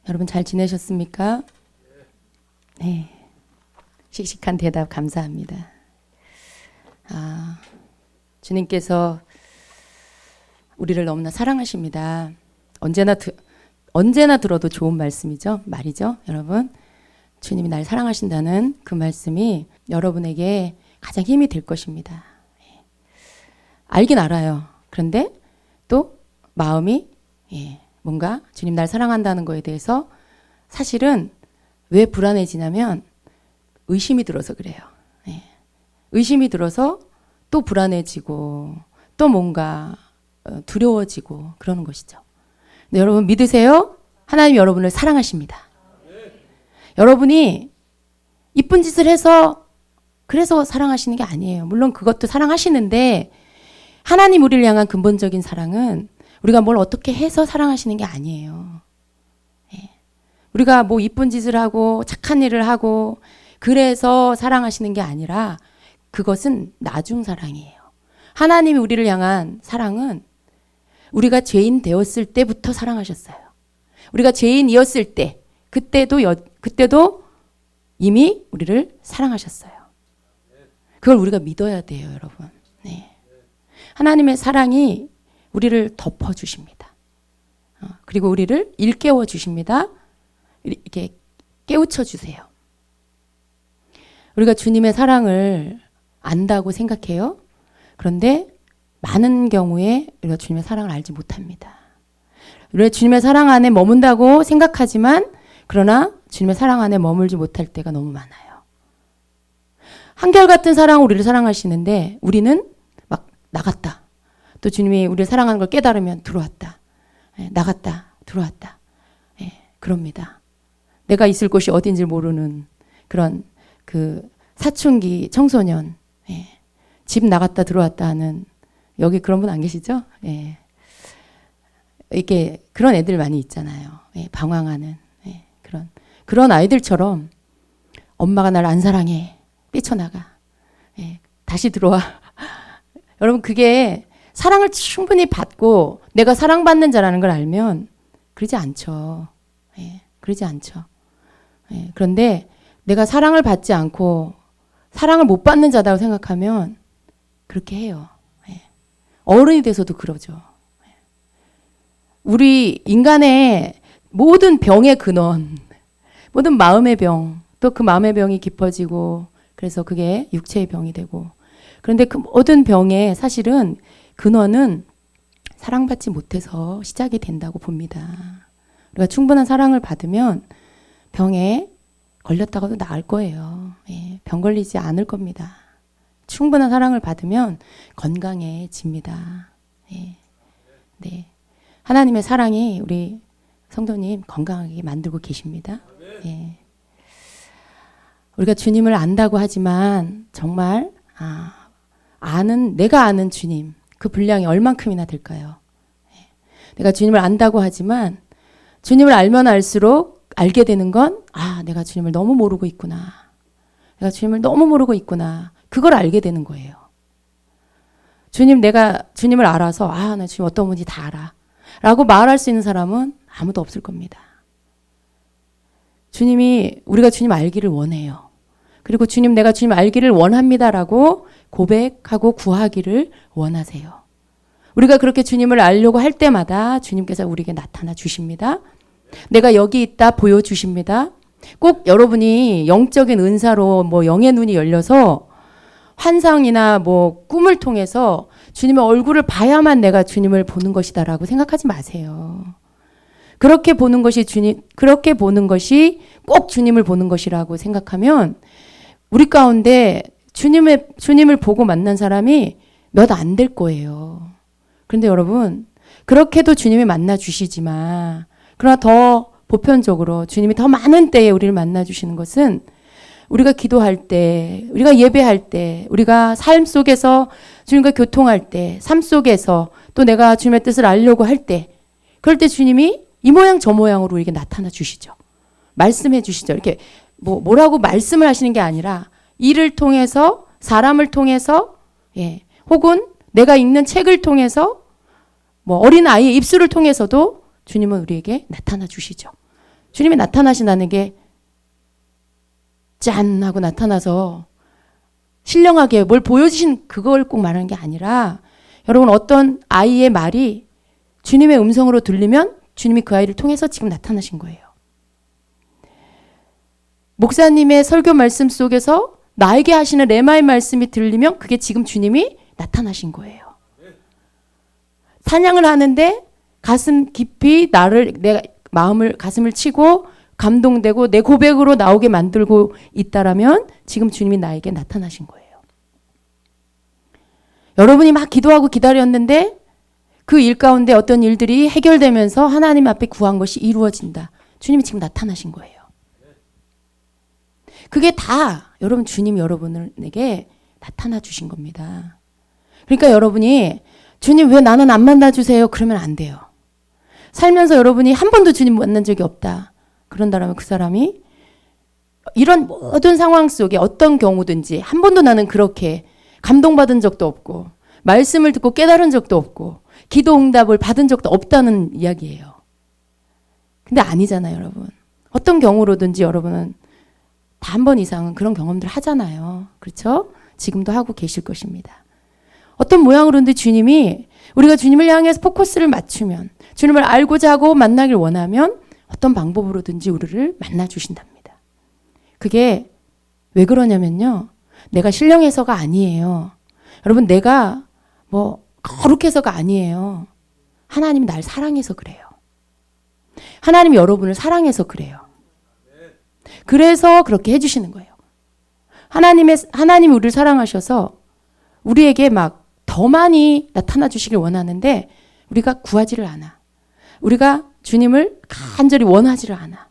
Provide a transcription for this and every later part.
여러분 잘 지내셨습니까? 네. 씩씩한 대답 감사합니다. 주님께서 우리를 너무나 사랑하십니다. 언제나 들어도 좋은 말씀이죠. 말이죠. 여러분. 주님이 날 사랑하신다는 그 말씀이 여러분에게 가장 힘이 될 것입니다. 알긴 알아요. 그런데 또 마음이 뭔가 주님 날 사랑한다는 거에 대해서 사실은 왜 불안해지냐면 의심이 들어서 그래요. 의심이 들어서 또 불안해지고 또 뭔가 두려워지고 그러는 것이죠. 근데 여러분 믿으세요? 하나님 여러분을 사랑하십니다. 여러분이 이쁜 짓을 해서 그래서 사랑하시는 게 아니에요. 물론 그것도 사랑하시는데 하나님 우리를 향한 근본적인 사랑은 우리가 뭘 어떻게 해서 사랑하시는 게 아니에요. 우리가 뭐 이쁜 짓을 하고 착한 일을 하고 그래서 사랑하시는 게 아니라 그것은 나중 사랑이에요. 하나님이 우리를 향한 사랑은 우리가 죄인 되었을 때부터 사랑하셨어요. 우리가 죄인이었을 때 그때도 이미 우리를 사랑하셨어요. 그걸 우리가 믿어야 돼요, 여러분. 네. 하나님의 사랑이 우리를 덮어주십니다. 그리고 우리를 일깨워 주십니다. 이렇게 깨우쳐 주세요. 우리가 주님의 사랑을 안다고 생각해요. 그런데 많은 경우에 우리가 주님의 사랑을 알지 못합니다. 우리가 주님의 사랑 안에 머문다고 생각하지만 그러나 주님의 사랑 안에 머물지 못할 때가 너무 많아요. 한결같은 사랑으로 우리를 사랑하시는데 우리는 막 나갔다. 또 주님이 우리를 사랑하는 걸 깨달으면 들어왔다. 나갔다. 들어왔다. 그럽니다. 내가 있을 곳이 어딘지 모르는 그런 그 사춘기 청소년, 집 나갔다 들어왔다 하는 여기 그런 분 안 계시죠? 이렇게 그런 애들 많이 있잖아요. 방황하는 그런 아이들처럼 엄마가 날 안 사랑해. 삐쳐나가. 다시 들어와. 여러분 그게 사랑을 충분히 받고 내가 사랑받는 자라는 걸 알면 그러지 않죠. 그러지 않죠. 그런데 내가 사랑을 받지 않고 사랑을 못 받는 자다고 생각하면 그렇게 해요. 어른이 돼서도 그러죠. 우리 인간의 모든 병의 근원, 모든 마음의 병, 또 그 마음의 병이 깊어지고 그래서 그게 육체의 병이 되고 그런데 그 모든 병의 사실은 근원은 사랑받지 못해서 시작이 된다고 봅니다. 우리가 충분한 사랑을 받으면 병에 걸렸다가도 나을 거예요. 병 걸리지 않을 겁니다. 충분한 사랑을 받으면 건강해집니다. 네. 하나님의 사랑이 우리 성도님 건강하게 만들고 계십니다. 우리가 주님을 안다고 하지만 정말 내가 아는 주님 그 분량이 얼만큼이나 될까요? 내가 주님을 안다고 하지만 주님을 알면 알수록 알게 되는 건 내가 주님을 너무 모르고 있구나. 내가 주님을 너무 모르고 있구나. 그걸 알게 되는 거예요. 내가 주님을 알아서 나 주님 어떤 분인지 다 알아. 라고 말할 수 있는 사람은 아무도 없을 겁니다. 우리가 주님 알기를 원해요. 그리고 내가 주님 알기를 원합니다라고 고백하고 구하기를 원하세요. 우리가 그렇게 주님을 알려고 할 때마다 주님께서 우리에게 나타나 주십니다. 내가 여기 있다 보여주십니다. 꼭 여러분이 영적인 은사로 영의 눈이 열려서 환상이나 꿈을 통해서 주님의 얼굴을 봐야만 내가 주님을 보는 것이다라고 생각하지 마세요. 그렇게 보는 것이 꼭 주님을 보는 것이라고 생각하면 우리 가운데 주님을 보고 만난 사람이 몇 안 될 거예요. 그런데 여러분 그렇게도 주님이 만나 주시지만 그러나 더 보편적으로 주님이 더 많은 때에 우리를 만나 주시는 것은 우리가 기도할 때, 우리가 예배할 때, 우리가 삶 속에서 주님과 교통할 때, 삶 속에서 또 내가 주님의 뜻을 알려고 할 때, 그럴 때 주님이 이 모양 저 모양으로 우리에게 나타나 주시죠. 말씀해 주시죠. 이렇게 뭐라고 말씀을 하시는 게 아니라 일을 통해서, 사람을 통해서, 혹은 내가 읽는 책을 통해서, 어린 아이의 입술을 통해서도 주님은 우리에게 나타나 주시죠. 주님이 나타나신다는 게 짠 하고 나타나서 신령하게 뭘 보여주신 그걸 꼭 말하는 게 아니라 여러분 어떤 아이의 말이 주님의 음성으로 들리면 주님이 그 아이를 통해서 지금 나타나신 거예요. 목사님의 설교 말씀 속에서 나에게 하시는 레마의 말씀이 들리면 그게 지금 주님이 나타나신 거예요. 찬양을 하는데 가슴 깊이 내 마음을 가슴을 치고 감동되고 내 고백으로 나오게 만들고 있다라면 지금 주님이 나에게 나타나신 거예요. 여러분이 막 기도하고 기다렸는데 그 일 가운데 어떤 일들이 해결되면서 하나님 앞에 구한 것이 이루어진다. 주님이 지금 나타나신 거예요. 그게 다 여러분 주님이 여러분에게 나타나 주신 겁니다. 그러니까 여러분이 주님 왜 나는 안 만나주세요? 그러면 안 돼요. 살면서 여러분이 한 번도 주님 만난 적이 없다. 그런다면 그 사람이 이런 모든 상황 속에 어떤 경우든지 한 번도 나는 그렇게 감동받은 적도 없고 말씀을 듣고 깨달은 적도 없고 기도 응답을 받은 적도 없다는 이야기예요. 근데 아니잖아요, 여러분. 어떤 경우로든지 여러분은 다 한 번 이상은 그런 경험들 하잖아요. 그렇죠? 지금도 하고 계실 것입니다. 어떤 모양으로든지 주님이 우리가 주님을 향해서 포커스를 맞추면 주님을 알고자 하고 만나길 원하면 어떤 방법으로든지 우리를 만나 주신답니다. 그게 왜 그러냐면요. 내가 신령해서가 아니에요. 여러분 내가 뭐 거룩해서가 아니에요. 하나님이 날 사랑해서 그래요. 하나님이 여러분을 사랑해서 그래요. 그래서 그렇게 해주시는 거예요. 하나님이 우리를 사랑하셔서 우리에게 막 더 많이 나타나 주시길 원하는데 우리가 구하지를 않아. 우리가 주님을 간절히 원하지를 않아.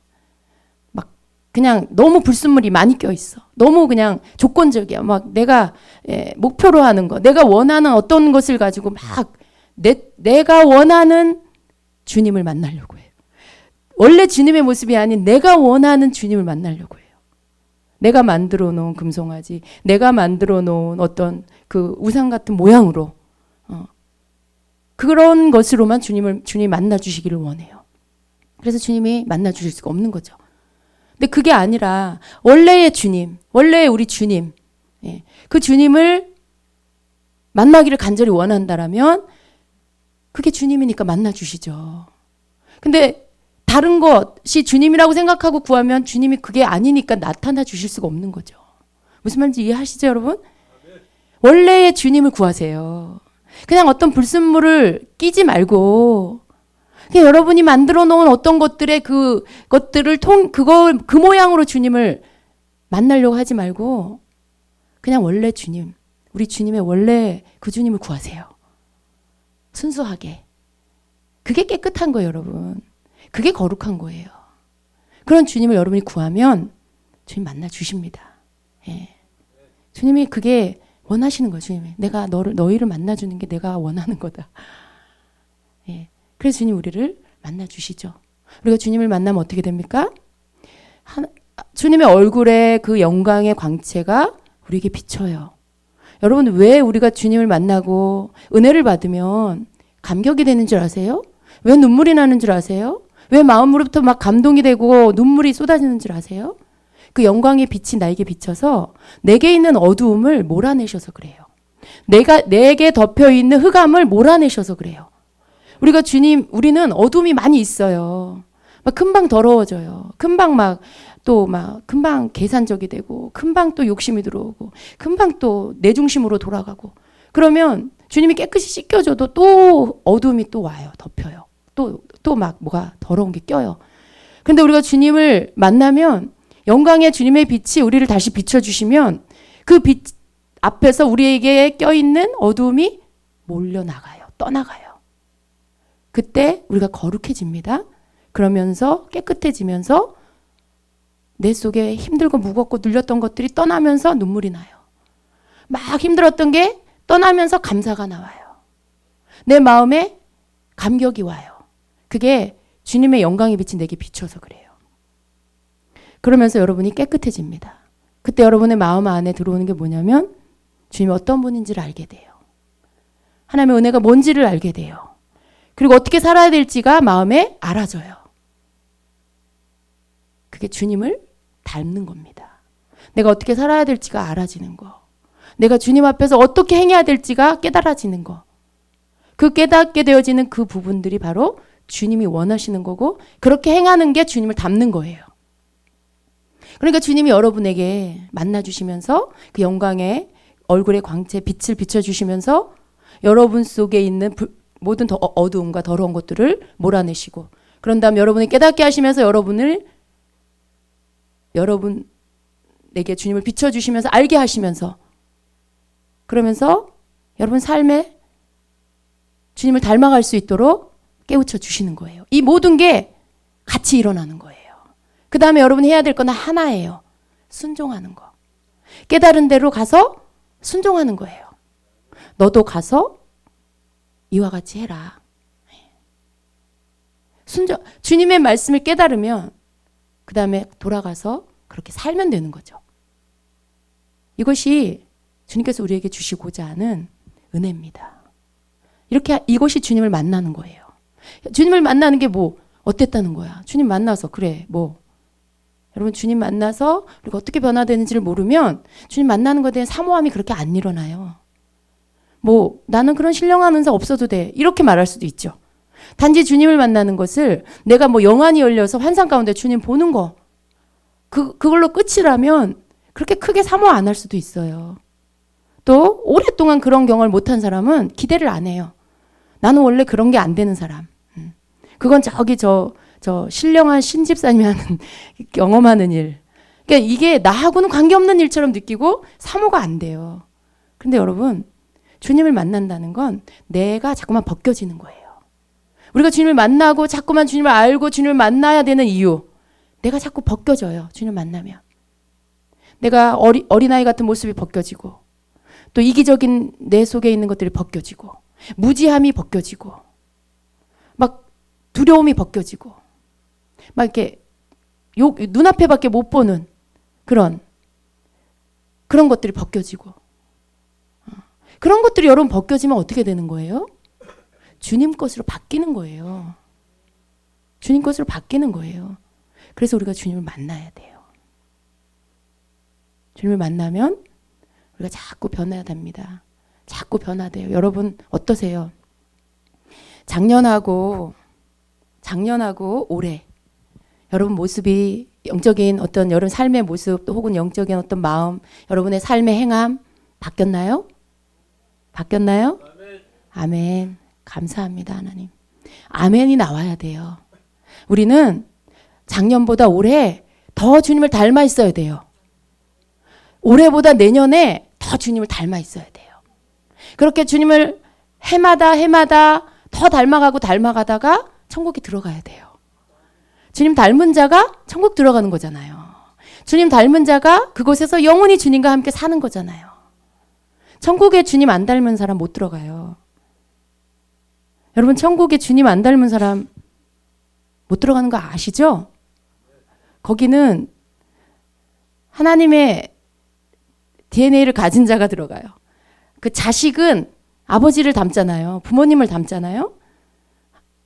막 그냥 너무 불순물이 많이 껴있어. 너무 그냥 조건적이야. 막 내가 목표로 하는 거, 내가 원하는 어떤 것을 가지고 막 내가 원하는 주님을 만나려고 해요. 원래 주님의 모습이 아닌 내가 원하는 주님을 만나려고 해요. 내가 만들어 놓은 금송아지, 내가 만들어 놓은 어떤 그 우상 같은 모양으로 그런 것으로만 주님이 만나 주시기를 원해요. 그래서 주님이 만나 주실 수가 없는 거죠. 근데 그게 아니라 원래의 주님, 원래의 우리 주님, 그 주님을 만나기를 간절히 원한다라면 그게 주님이니까 만나 주시죠. 근데 다른 것이 주님이라고 생각하고 구하면 주님이 그게 아니니까 나타나 주실 수가 없는 거죠. 무슨 말인지 이해하시죠, 여러분? 원래의 주님을 구하세요. 그냥 어떤 불순물을 끼지 말고 그냥 여러분이 만들어 놓은 어떤 것들의 그것들을 그 모양으로 주님을 만나려고 하지 말고 그냥 원래 주님, 우리 주님의 원래 그 주님을 구하세요. 순수하게. 그게 깨끗한 거예요, 여러분. 그게 거룩한 거예요. 그런 주님을 여러분이 구하면 주님 만나 주십니다. 예. 주님이 그게 원하시는 거예요. 주님이 내가 너희를 만나주는 게 내가 원하는 거다. 예. 그래서 주님 우리를 만나 주시죠. 우리가 주님을 만나면 어떻게 됩니까? 주님의 얼굴에 그 영광의 광채가 우리에게 비쳐요. 여러분 왜 우리가 주님을 만나고 은혜를 받으면 감격이 되는 줄 아세요? 왜 눈물이 나는 줄 아세요? 왜 마음으로부터 막 감동이 되고 눈물이 쏟아지는 줄 아세요? 그 영광의 빛이 나에게 비쳐서 내게 있는 어두움을 몰아내셔서 그래요. 내게 덮여 있는 흑암을 몰아내셔서 그래요. 우리는 어둠이 많이 있어요. 막 금방 더러워져요. 금방 금방 계산적이 되고, 금방 또 욕심이 들어오고, 금방 또 내 중심으로 돌아가고. 그러면 주님이 깨끗이 씻겨줘도 또 어둠이 또 와요. 덮여요. 또 막 뭐가 더러운 게 껴요. 근데 우리가 주님을 만나면 영광의 주님의 빛이 우리를 다시 비춰주시면 그 빛 앞에서 우리에게 껴있는 어둠이 몰려나가요. 떠나가요. 그때 우리가 거룩해집니다. 그러면서 깨끗해지면서 내 속에 힘들고 무겁고 눌렸던 것들이 떠나면서 눈물이 나요. 막 힘들었던 게 떠나면서 감사가 나와요. 내 마음에 감격이 와요. 그게 주님의 영광의 빛이 내게 비춰서 그래요. 그러면서 여러분이 깨끗해집니다. 그때 여러분의 마음 안에 들어오는 게 뭐냐면 주님이 어떤 분인지를 알게 돼요. 하나님의 은혜가 뭔지를 알게 돼요. 그리고 어떻게 살아야 될지가 마음에 알아져요. 그게 주님을 닮는 겁니다. 내가 어떻게 살아야 될지가 알아지는 거. 내가 주님 앞에서 어떻게 행해야 될지가 깨달아지는 거. 그 깨닫게 되어지는 그 부분들이 바로 주님이 원하시는 거고 그렇게 행하는 게 주님을 닮는 거예요. 그러니까 주님이 여러분에게 만나주시면서 그 영광의 얼굴의 광채 빛을 비춰주시면서 여러분 속에 있는 모든 어두움과 더러운 것들을 몰아내시고 그런 다음 여러분이 깨닫게 하시면서 여러분에게 주님을 비춰주시면서 알게 하시면서 그러면서 여러분 삶에 주님을 닮아갈 수 있도록 깨우쳐 주시는 거예요. 이 모든 게 같이 일어나는 거예요. 그 다음에 여러분이 해야 될 건 하나예요. 순종하는 거. 깨달은 대로 가서 순종하는 거예요. 너도 가서 이와 같이 해라. 주님의 말씀을 깨달으면 그 다음에 돌아가서 그렇게 살면 되는 거죠. 이것이 주님께서 우리에게 주시고자 하는 은혜입니다. 이것이 주님을 만나는 거예요. 주님을 만나는 게 뭐 어땠다는 거야. 주님 만나서 그래 뭐 여러분 주님 만나서 우리가 어떻게 변화되는지를 모르면 주님 만나는 것에 대한 사모함이 그렇게 안 일어나요. 뭐 나는 그런 신령한 은사 없어도 돼 이렇게 말할 수도 있죠. 단지 주님을 만나는 것을 내가 뭐 영안이 열려서 환상 가운데 주님 보는 거 그걸로 끝이라면 그렇게 크게 사모 안 할 수도 있어요. 또 오랫동안 그런 경험을 못한 사람은 기대를 안 해요. 나는 원래 그런 게 안 되는 사람. 그건 저 신령한 신집사님이 하는 경험하는 일. 그러니까 이게 나하고는 관계없는 일처럼 느끼고 사모가 안 돼요. 근데 여러분 주님을 만난다는 건 내가 자꾸만 벗겨지는 거예요. 우리가 주님을 만나고 자꾸만 주님을 알고 주님을 만나야 되는 이유. 내가 자꾸 벗겨져요. 주님을 만나면. 내가 어린아이 같은 모습이 벗겨지고 또 이기적인 내 속에 있는 것들이 벗겨지고 무지함이 벗겨지고 막 두려움이 벗겨지고 막 이렇게 눈앞에밖에 못 보는 그런 것들이 벗겨지고 그런 것들이 여러분 벗겨지면 어떻게 되는 거예요? 주님 것으로 바뀌는 거예요. 주님 것으로 바뀌는 거예요. 그래서 우리가 주님을 만나야 돼요. 주님을 만나면 우리가 자꾸 변해야 됩니다. 자꾸 변화돼요. 여러분 어떠세요? 작년하고 올해 여러분 모습이 영적인 어떤 여러분 삶의 모습 또 혹은 영적인 어떤 마음 여러분의 삶의 행함 바뀌었나요? 바뀌었나요? 아멘. 감사합니다 하나님. 아멘이 나와야 돼요. 우리는 작년보다 올해 더 주님을 닮아 있어야 돼요. 올해보다 내년에 더 주님을 닮아 있어야 돼요. 그렇게 주님을 해마다 더 닮아가다가 천국에 들어가야 돼요. 주님 닮은 자가 천국 들어가는 거잖아요. 주님 닮은 자가 그곳에서 영원히 주님과 함께 사는 거잖아요. 천국에 주님 안 닮은 사람 못 들어가요. 여러분 천국에 주님 안 닮은 사람 못 들어가는 거 아시죠? 거기는 하나님의 DNA를 가진 자가 들어가요. 그 자식은 아버지를 닮잖아요. 부모님을 닮잖아요.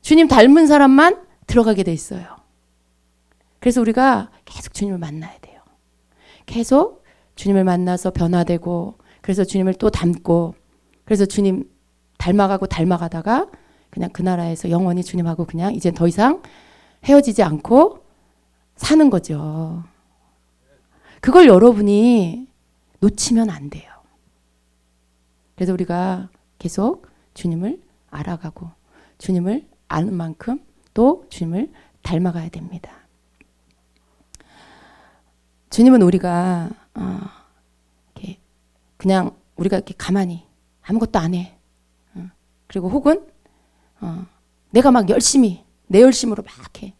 주님 닮은 사람만 들어가게 돼 있어요. 그래서 우리가 계속 주님을 만나야 돼요. 계속 주님을 만나서 변화되고 그래서 주님을 또 닮고 그래서 주님 닮아가다가 그냥 그 나라에서 영원히 주님하고 그냥 이제 더 이상 헤어지지 않고 사는 거죠. 그걸 여러분이 놓치면 안 돼요. 그래서 우리가 계속 주님을 알아가고 주님을 아는 만큼 또 주님을 닮아가야 됩니다. 주님은 우리가 그냥 우리가 이렇게 가만히 아무것도 안 해. 그리고 혹은 내가 막 열심히 내 열심으로 막 해.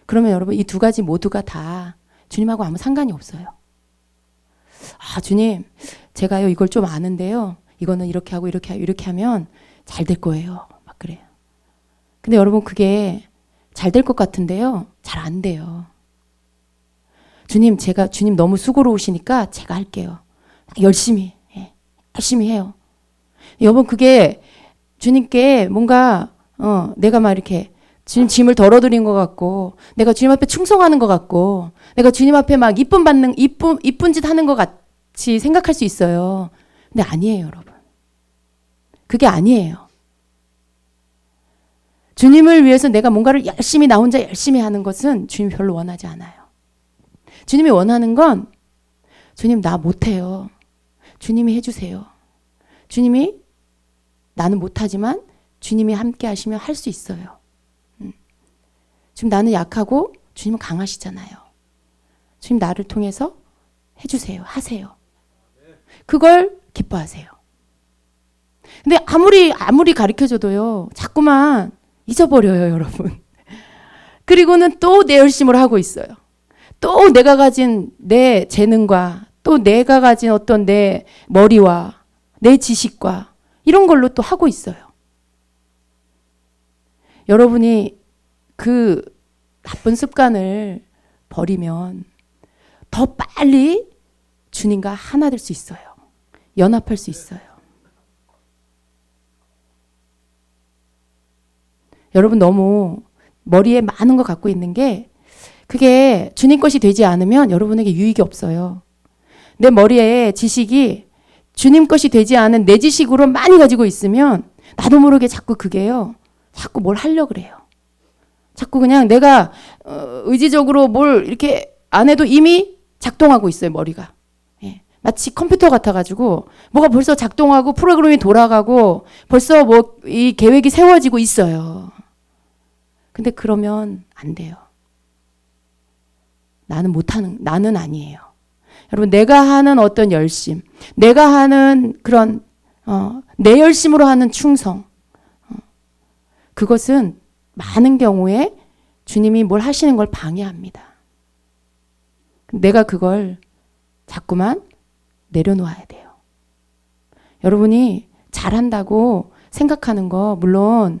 그러면 여러분 이 두 가지 모두가 다 주님하고 아무 상관이 없어요. 아 주님 제가요 이걸 좀 아는데요. 이거는 이렇게 하고 이렇게 하면 잘 될 거예요. 막 그래요. 근데 여러분 그게 잘 될 것 같은데요. 잘 안 돼요. 주님 너무 수고로우시니까 제가 할게요. 열심히 해요. 여러분 그게 주님께 뭔가 내가 막 이렇게 주님 짐을 덜어드린 것 같고, 내가 주님 앞에 충성하는 것 같고, 내가 주님 앞에 막 이쁜 짓 하는 것 같이 생각할 수 있어요. 근데 아니에요, 여러분. 그게 아니에요. 주님을 위해서 내가 뭔가를 열심히 나 혼자 열심히 하는 것은 주님이 별로 원하지 않아요. 주님이 원하는 건 주님 나 못해요. 주님이 해주세요. 주님이 나는 못하지만 주님이 함께 하시면 할 수 있어요. 지금 나는 약하고 주님은 강하시잖아요. 주님 나를 통해서 해주세요. 하세요. 그걸 기뻐하세요. 근데 아무리 가르쳐줘도요. 자꾸만 잊어버려요, 여러분. 그리고는 또 내 열심으로 하고 있어요. 또 내가 가진 내 재능과 또 내가 가진 어떤 내 머리와 내 지식과 이런 걸로 또 하고 있어요. 여러분이 그 나쁜 습관을 버리면 더 빨리 주님과 하나 될 수 있어요. 연합할 수 있어요. 여러분 너무 머리에 많은 거 갖고 있는 게 그게 주님 것이 되지 않으면 여러분에게 유익이 없어요. 내 머리에 지식이 주님 것이 되지 않은 내 지식으로 많이 가지고 있으면 나도 모르게 자꾸 그게요. 자꾸 뭘 하려고 그래요. 자꾸 그냥 내가 의지적으로 뭘 이렇게 안 해도 이미 작동하고 있어요, 머리가. 예. 마치 컴퓨터 같아가지고 뭐가 벌써 작동하고 프로그램이 돌아가고 벌써 뭐 이 계획이 세워지고 있어요. 근데 그러면 안 돼요. 나는 아니에요. 여러분, 내가 하는 어떤 열심, 내가 하는 그런, 내 열심으로 하는 충성, 그것은 많은 경우에 주님이 뭘 하시는 걸 방해합니다. 내가 그걸 자꾸만 내려놓아야 돼요. 여러분이 잘한다고 생각하는 거, 물론,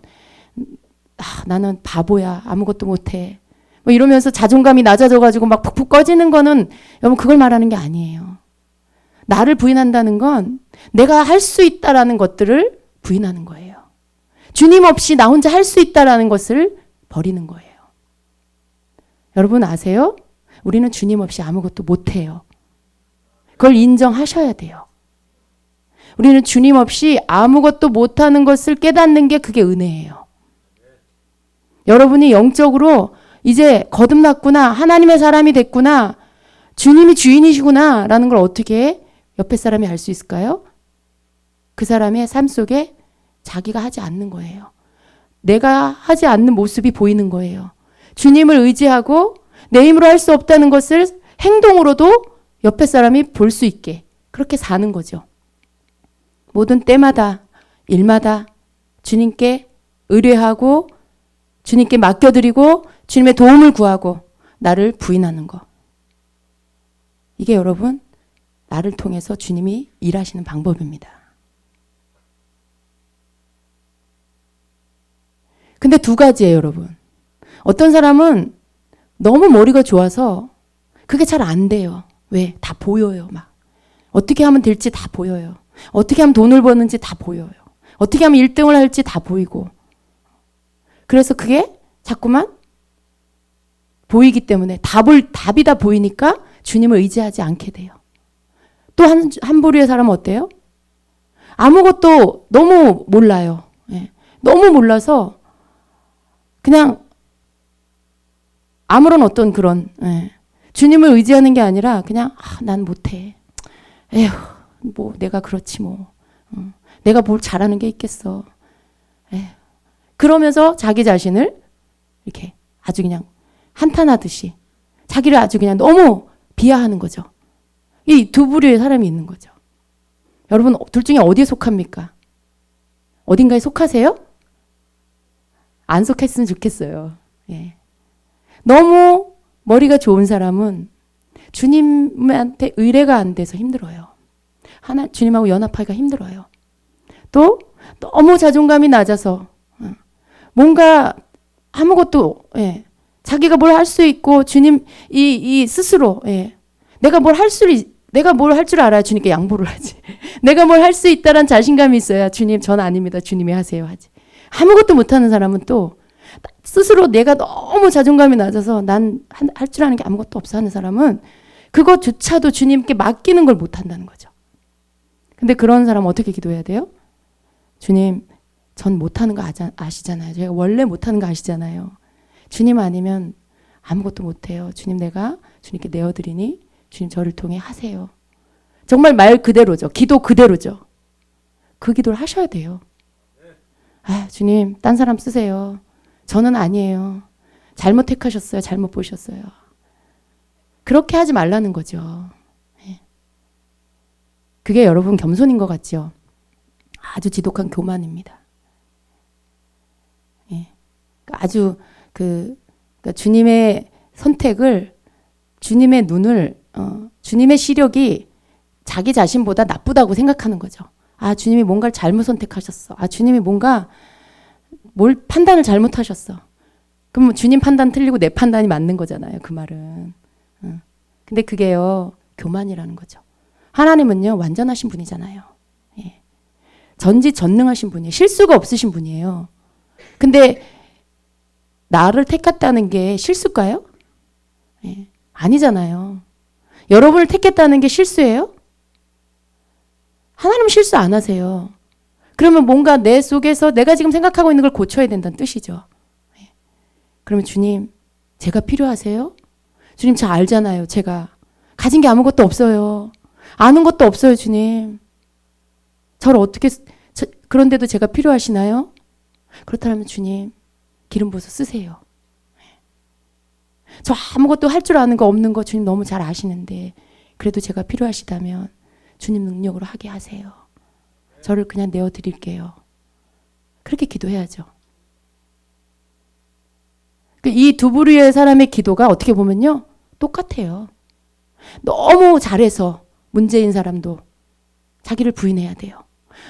나는 바보야. 아무것도 못해. 뭐 이러면서 자존감이 낮아져가지고 막 푹푹 꺼지는 거는 여러분 그걸 말하는 게 아니에요. 나를 부인한다는 건 내가 할 수 있다라는 것들을 부인하는 거예요. 주님 없이 나 혼자 할 수 있다라는 것을 버리는 거예요. 여러분 아세요? 우리는 주님 없이 아무것도 못해요. 그걸 인정하셔야 돼요. 우리는 주님 없이 아무것도 못하는 것을 깨닫는 게 그게 은혜예요. 여러분이 영적으로 이제 거듭났구나. 하나님의 사람이 됐구나. 주님이 주인이시구나. 라는 걸 어떻게 옆에 사람이 알 수 있을까요? 그 사람의 삶 속에 자기가 하지 않는 거예요. 내가 하지 않는 모습이 보이는 거예요. 주님을 의지하고 내 힘으로 할 수 없다는 것을 행동으로도 옆에 사람이 볼 수 있게 그렇게 사는 거죠. 모든 때마다 일마다 주님께 의뢰하고 주님께 맡겨드리고 주님의 도움을 구하고 나를 부인하는 거. 이게 여러분 나를 통해서 주님이 일하시는 방법입니다. 근데 두 가지예요, 여러분. 어떤 사람은 너무 머리가 좋아서 그게 잘 안 돼요. 왜? 다 보여요, 막. 어떻게 하면 될지 다 보여요. 어떻게 하면 돈을 버는지 다 보여요. 어떻게 하면 1등을 할지 다 보이고. 그래서 그게 자꾸만 보이기 때문에 답이 다 보이니까 주님을 의지하지 않게 돼요. 또 한 부류의 사람은 어때요? 아무것도 너무 몰라요. 예. 너무 몰라서 그냥 아무런 어떤 그런 주님을 의지하는 게 아니라 그냥 난 못해. 에휴 뭐 내가 그렇지 뭐. 내가 뭘 잘하는 게 있겠어. 에휴. 그러면서 자기 자신을 이렇게 아주 그냥 한탄하듯이 자기를 아주 그냥 너무 비하하는 거죠. 이 두 부류의 사람이 있는 거죠. 여러분 둘 중에 어디에 속합니까? 어딘가에 속하세요? 안 속했으면 좋겠어요. 예. 너무 머리가 좋은 사람은 주님한테 의뢰가 안 돼서 힘들어요. 주님하고 연합하기가 힘들어요. 또 너무 자존감이 낮아서 뭔가 아무것도 자기가 뭘 할 수 있고 주님 이 스스로 내가 뭘 할 줄 알아야 주님께 양보를 하지. 내가 뭘 할 수 있다란 자신감이 있어야 주님 전 아닙니다. 주님이 하세요 하지. 아무것도 못하는 사람은 또 스스로 내가 너무 자존감이 낮아서 난 할 줄 아는 게 아무것도 없어 하는 사람은 그것조차도 주님께 맡기는 걸 못한다는 거죠. 근데 그런 사람은 어떻게 기도해야 돼요? 주님, 전 못하는 거 아시잖아요. 제가 원래 못하는 거 아시잖아요. 주님 아니면 아무것도 못해요. 주님, 내가 주님께 내어드리니 주님 저를 통해 하세요. 정말 말 그대로죠. 기도 그대로죠. 그 기도를 하셔야 돼요. 아, 주님, 딴 사람 쓰세요. 저는 아니에요. 잘못 택하셨어요. 잘못 보셨어요. 그렇게 하지 말라는 거죠. 그게 여러분 겸손인 것 같죠? 아주 지독한 교만입니다. 아주 그러니까 주님의 선택을, 주님의 눈을, 주님의 시력이 자기 자신보다 나쁘다고 생각하는 거죠. 아, 주님이 뭔가를 잘못 선택하셨어. 아, 주님이 뭔가 뭘 판단을 잘못하셨어. 그럼 주님 판단 틀리고 내 판단이 맞는 거잖아요. 그 말은. 근데 그게요, 교만이라는 거죠. 하나님은요, 완전하신 분이잖아요. 예. 전지전능하신 분이에요. 실수가 없으신 분이에요. 근데 나를 택했다는 게 실수일까요? 예. 아니잖아요. 여러분을 택했다는 게 실수예요? 하나님은 실수 안 하세요. 그러면 뭔가 내 속에서 내가 지금 생각하고 있는 걸 고쳐야 된다는 뜻이죠. 예. 그러면 주님, 제가 필요하세요? 주님, 저 알잖아요. 제가 가진 게 아무것도 없어요. 아는 것도 없어요, 주님. 저를 어떻게, 그런데도 제가 필요하시나요? 그렇다면 주님, 기름 부어서 쓰세요. 저 아무것도 할 줄 아는 거 없는 거 주님 너무 잘 아시는데 그래도 제가 필요하시다면 주님 능력으로 하게 하세요. 저를 그냥 내어드릴게요. 그렇게 기도해야죠. 이 두 부류의 사람의 기도가 어떻게 보면요, 똑같아요. 너무 잘해서 문제인 사람도 자기를 부인해야 돼요.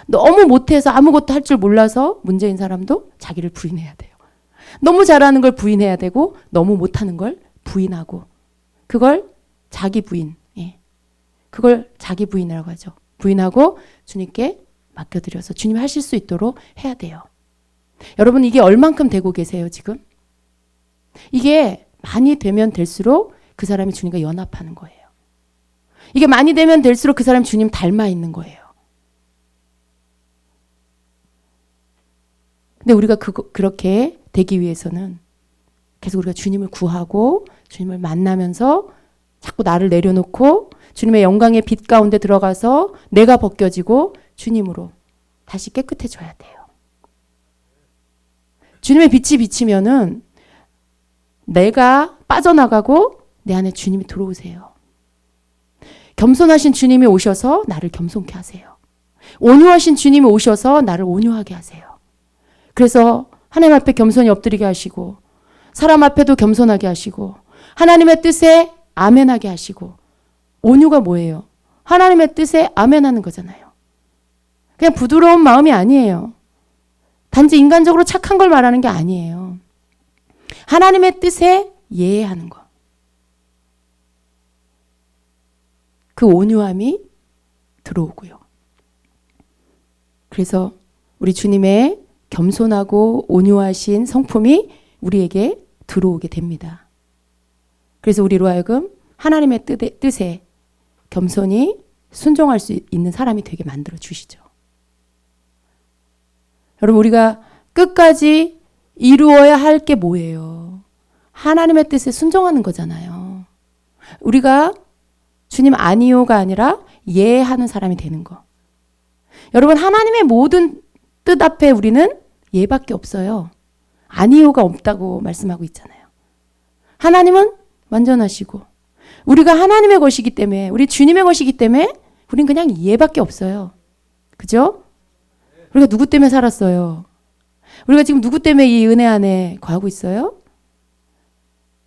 너무 못해서 아무것도 할 줄 몰라서 문제인 사람도 자기를 부인해야 돼요. 너무 잘하는 걸 부인해야 되고 너무 못하는 걸 부인하고, 그걸 자기 부인, 그걸 자기 부인이라고 하죠. 부인하고 주님께 맡겨드려서 주님이 하실 수 있도록 해야 돼요. 여러분, 이게 얼만큼 되고 계세요 지금? 이게 많이 되면 될수록 그 사람이 주님과 연합하는 거예요. 이게 많이 되면 될수록 그 사람이 주님 닮아 있는 거예요. 근데 우리가 그렇게 되기 위해서는 계속 우리가 주님을 구하고 주님을 만나면서 자꾸 나를 내려놓고 주님의 영광의 빛 가운데 들어가서 내가 벗겨지고 주님으로 다시 깨끗해져야 돼요. 주님의 빛이 비치면은 내가 빠져나가고 내 안에 주님이 들어오세요. 겸손하신 주님이 오셔서 나를 겸손케 하세요. 온유하신 주님이 오셔서 나를 온유하게 하세요. 그래서 하나님 앞에 겸손히 엎드리게 하시고 사람 앞에도 겸손하게 하시고 하나님의 뜻에 아멘하게 하시고. 온유가 뭐예요? 하나님의 뜻에 아멘하는 거잖아요. 그냥 부드러운 마음이 아니에요. 단지 인간적으로 착한 걸 말하는 게 아니에요. 하나님의 뜻에 예하는 거. 그 온유함이 들어오고요. 그래서 우리 주님의 겸손하고 온유하신 성품이 우리에게 들어오게 됩니다. 그래서 우리로 하여금 하나님의 뜻에 겸손히 순종할 수 있는 사람이 되게 만들어 주시죠. 여러분, 우리가 끝까지 이루어야 할 게 뭐예요? 하나님의 뜻에 순종하는 거잖아요. 우리가 주님 아니요가 아니라 예 하는 사람이 되는 거. 여러분, 하나님의 모든 뜻 앞에 우리는 예밖에 없어요. 아니요가 없다고 말씀하고 있잖아요. 하나님은 완전하시고 우리가 하나님의 것이기 때문에, 우리 주님의 것이기 때문에 우린 그냥 예밖에 없어요. 그죠? 우리가 누구 때문에 살았어요? 우리가 지금 누구 때문에 이 은혜 안에 거하고 있어요?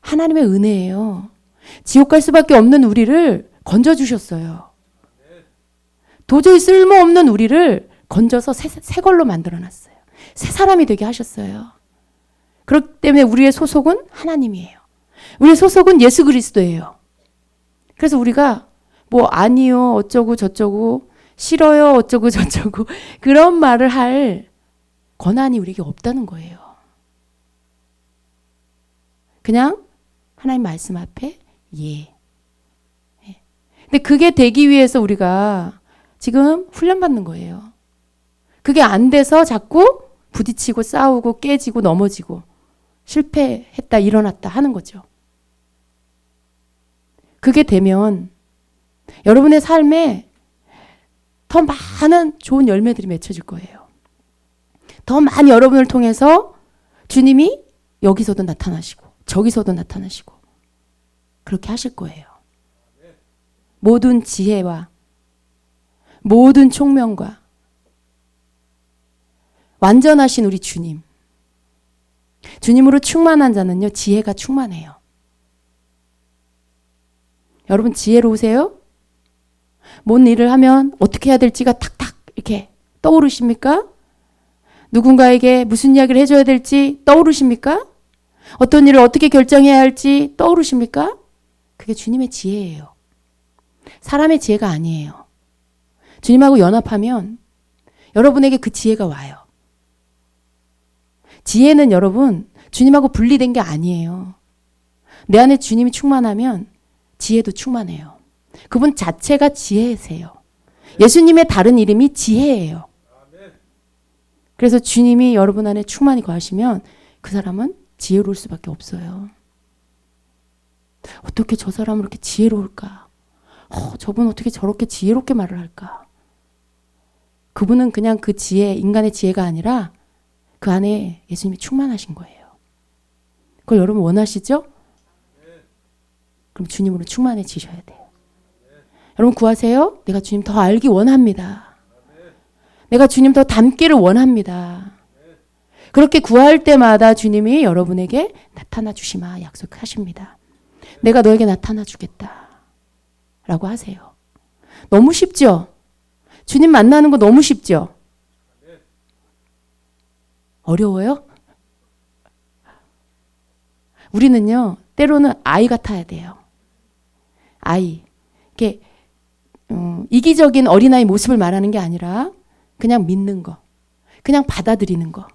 하나님의 은혜예요. 지옥 갈 수밖에 없는 우리를 건져주셨어요. 도저히 쓸모없는 우리를 건져서 새 걸로 만들어놨어요. 새 사람이 되게 하셨어요. 그렇기 때문에 우리의 소속은 하나님이에요. 우리의 소속은 예수 그리스도예요. 그래서 우리가 뭐 아니요 어쩌고 저쩌고 싫어요 어쩌고 저쩌고 그런 말을 할 권한이 우리에게 없다는 거예요. 그냥 하나님 말씀 앞에 예. 근데 그게 되기 위해서 우리가 지금 훈련받는 거예요. 그게 안 돼서 자꾸 부딪히고 싸우고 깨지고 넘어지고 실패했다 일어났다 하는 거죠. 그게 되면 여러분의 삶에 더 많은 좋은 열매들이 맺혀질 거예요. 더 많이 여러분을 통해서 주님이 여기서도 나타나시고 저기서도 나타나시고 그렇게 하실 거예요. 모든 지혜와 모든 총명과 완전하신 우리 주님. 주님으로 충만한 자는요, 지혜가 충만해요. 여러분 지혜로우세요? 뭔 일을 하면 어떻게 해야 될지가 탁탁 이렇게 떠오르십니까? 누군가에게 무슨 이야기를 해줘야 될지 떠오르십니까? 어떤 일을 어떻게 결정해야 할지 떠오르십니까? 그게 주님의 지혜예요. 사람의 지혜가 아니에요. 주님하고 연합하면 여러분에게 그 지혜가 와요. 지혜는 여러분 주님하고 분리된 게 아니에요. 내 안에 주님이 충만하면 지혜도 충만해요. 그분 자체가 지혜세요. 예수님의 다른 이름이 지혜예요. 그래서 주님이 여러분 안에 충만히 거하시면 그 사람은 지혜로울 수밖에 없어요. 어떻게 저 사람은 이렇게 지혜로울까? 저분 어떻게 저렇게 지혜롭게 말을 할까? 그분은 그냥 그 지혜, 인간의 지혜가 아니라 그 안에 예수님이 충만하신 거예요. 그걸 여러분 원하시죠? 그럼 주님으로 충만해지셔야 돼요. 여러분 구하세요? 내가 주님 더 알기 원합니다. 내가 주님 더 닮기를 원합니다. 그렇게 구할 때마다 주님이 여러분에게 나타나 주시마 약속하십니다. 내가 너에게 나타나 주겠다. 라고 하세요. 너무 쉽죠? 주님 만나는 거 너무 쉽죠? 어려워요? 우리는요, 때로는 아이 같아야 돼요. 아이. 이렇게, 이기적인 어린아이 모습을 말하는 게 아니라 그냥 믿는 거. 그냥 받아들이는 거.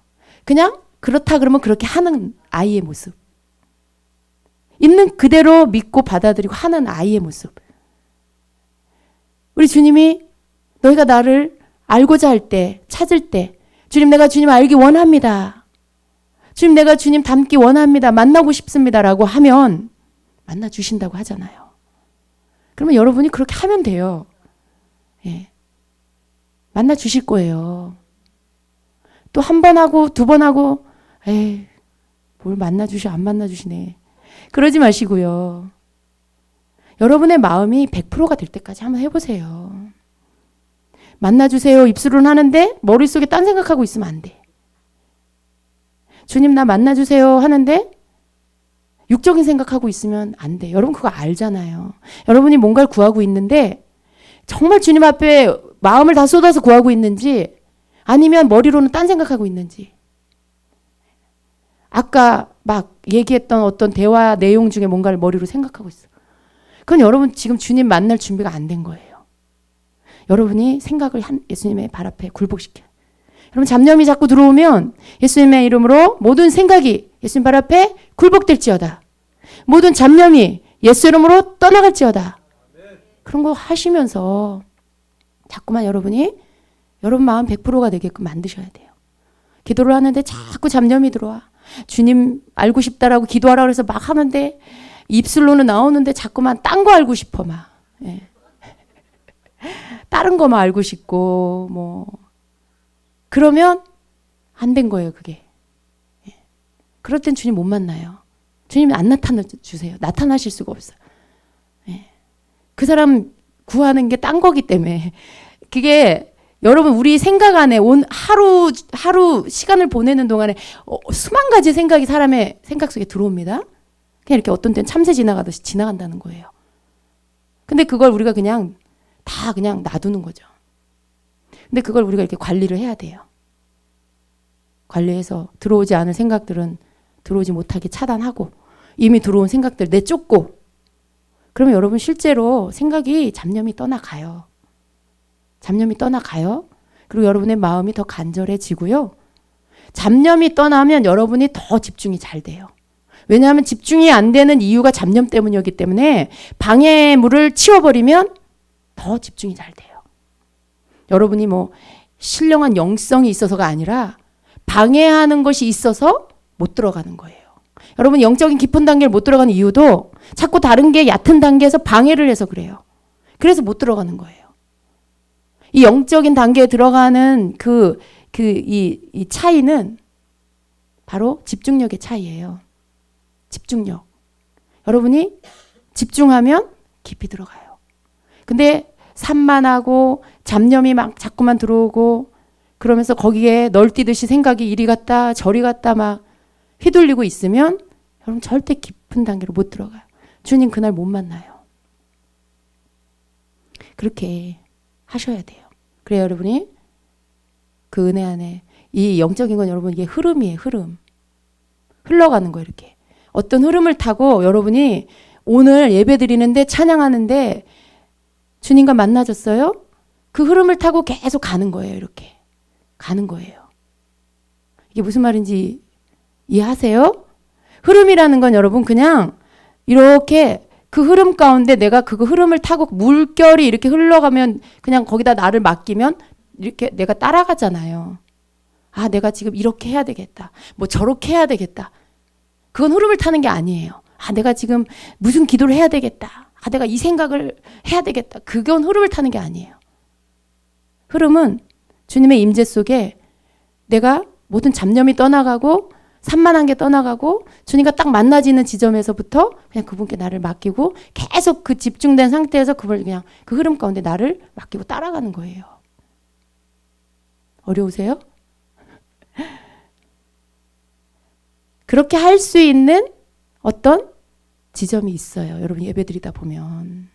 그냥 그렇다 그러면 그렇게 하는 아이의 모습. 있는 그대로 믿고 받아들이고 하는 아이의 모습. 우리 주님이 너희가 나를 알고자 할 때, 찾을 때, 주님 내가 주님 알기 원합니다. 주님 내가 주님 닮기 원합니다. 만나고 싶습니다. 라고 하면 만나 주신다고 하잖아요. 그러면 여러분이 그렇게 하면 돼요. 예. 만나 주실 거예요. 또 한 번 하고 두 번 하고 에이 뭘 만나 주시 안 만나 주시네. 그러지 마시고요. 여러분의 마음이 100%가 될 때까지 한번 해보세요. 만나주세요 입술은 하는데 머릿속에 딴 생각하고 있으면 안 돼. 주님 나 만나주세요 하는데 육적인 생각하고 있으면 안 돼. 여러분 그거 알잖아요. 여러분이 뭔가를 구하고 있는데 정말 주님 앞에 마음을 다 쏟아서 구하고 있는지 아니면 머리로는 딴 생각하고 있는지. 아까 막 얘기했던 어떤 대화 내용 중에 뭔가를 머리로 생각하고 있어. 그건 여러분 지금 주님 만날 준비가 안 된 거예요. 여러분이 생각을 예수님의 발 앞에 굴복시켜요. 여러분 잡념이 자꾸 들어오면 예수님의 이름으로 모든 생각이 예수님 발 앞에 굴복될지어다. 모든 잡념이 예수 이름으로 떠나갈지어다. 그런 거 하시면서 자꾸만 여러분이 여러분 마음 100%가 되게끔 만드셔야 돼요. 기도를 하는데 자꾸 잡념이 들어와. 주님 알고 싶다라고 기도하라고 해서 막 하는데 입술로는 나오는데 자꾸만 딴 거 알고 싶어 막. 예. 다른 거만 알고 싶고 뭐 그러면 안 된 거예요 그게. 예. 그럴 땐 주님 못 만나요. 주님이 안 나타나 주세요. 나타나실 수가 없어요. 예. 그 사람 구하는 게 딴 거기 때문에 그게 여러분 우리 생각 안에 온 하루 시간을 보내는 동안에 수만 가지 생각이 사람의 생각 속에 들어옵니다. 그냥 이렇게 어떤 때는 참새 지나가듯이 지나간다는 거예요. 근데 그걸 우리가 그냥 다 그냥 놔두는 거죠. 근데 그걸 우리가 이렇게 관리를 해야 돼요. 관리해서 들어오지 않을 생각들은 들어오지 못하게 차단하고 이미 들어온 생각들 내쫓고 그러면 여러분 실제로 생각이 잡념이 떠나가요. 잡념이 떠나가요. 그리고 여러분의 마음이 더 간절해지고요. 잡념이 떠나면 여러분이 더 집중이 잘 돼요. 왜냐하면 집중이 안 되는 이유가 잡념 때문이었기 때문에 방해물을 치워버리면 더 집중이 잘 돼요. 여러분이 뭐 신령한 영성이 있어서가 아니라 방해하는 것이 있어서 못 들어가는 거예요. 여러분 영적인 깊은 단계를 못 들어가는 이유도 자꾸 다른 게 얕은 단계에서 방해를 해서 그래요. 그래서 못 들어가는 거예요. 이 영적인 단계에 들어가는 이 차이는 바로 집중력의 차이예요. 집중력. 여러분이 집중하면 깊이 들어가요. 근데 산만하고 잡념이 막 자꾸만 들어오고 그러면서 거기에 널뛰듯이 생각이 이리 갔다 저리 갔다 막 휘둘리고 있으면 여러분 절대 깊은 단계로 못 들어가요. 주님 그날 못 만나요. 그렇게 하셔야 돼요. 그래야 여러분이 그 은혜 안에 이 영적인 건 여러분 이게 흐름이에요. 흐름. 흘러가는 거예요. 이렇게. 어떤 흐름을 타고 여러분이 오늘 예배 드리는데 찬양하는데 주님과 만나졌어요? 그 흐름을 타고 계속 가는 거예요. 이렇게. 가는 거예요. 이게 무슨 말인지 이해하세요? 흐름이라는 건 여러분 그냥 이렇게 그 흐름 가운데 내가 그 흐름을 타고 물결이 이렇게 흘러가면 그냥 거기다 나를 맡기면 이렇게 내가 따라가잖아요. 아, 내가 지금 이렇게 해야 되겠다. 뭐 저렇게 해야 되겠다. 그건 흐름을 타는 게 아니에요. 아, 내가 지금 무슨 기도를 해야 되겠다. 아, 내가 이 생각을 해야 되겠다. 그건 흐름을 타는 게 아니에요. 흐름은 주님의 임재 속에 내가 모든 잡념이 떠나가고 산만한 게 떠나가고 주님과 딱 만나지는 지점에서부터 그냥 그분께 나를 맡기고 계속 그 집중된 상태에서 그걸 그냥 그 흐름 가운데 나를 맡기고 따라가는 거예요. 어려우세요? 그렇게 할 수 있는 어떤 지점이 있어요. 여러분 예배 드리다 보면.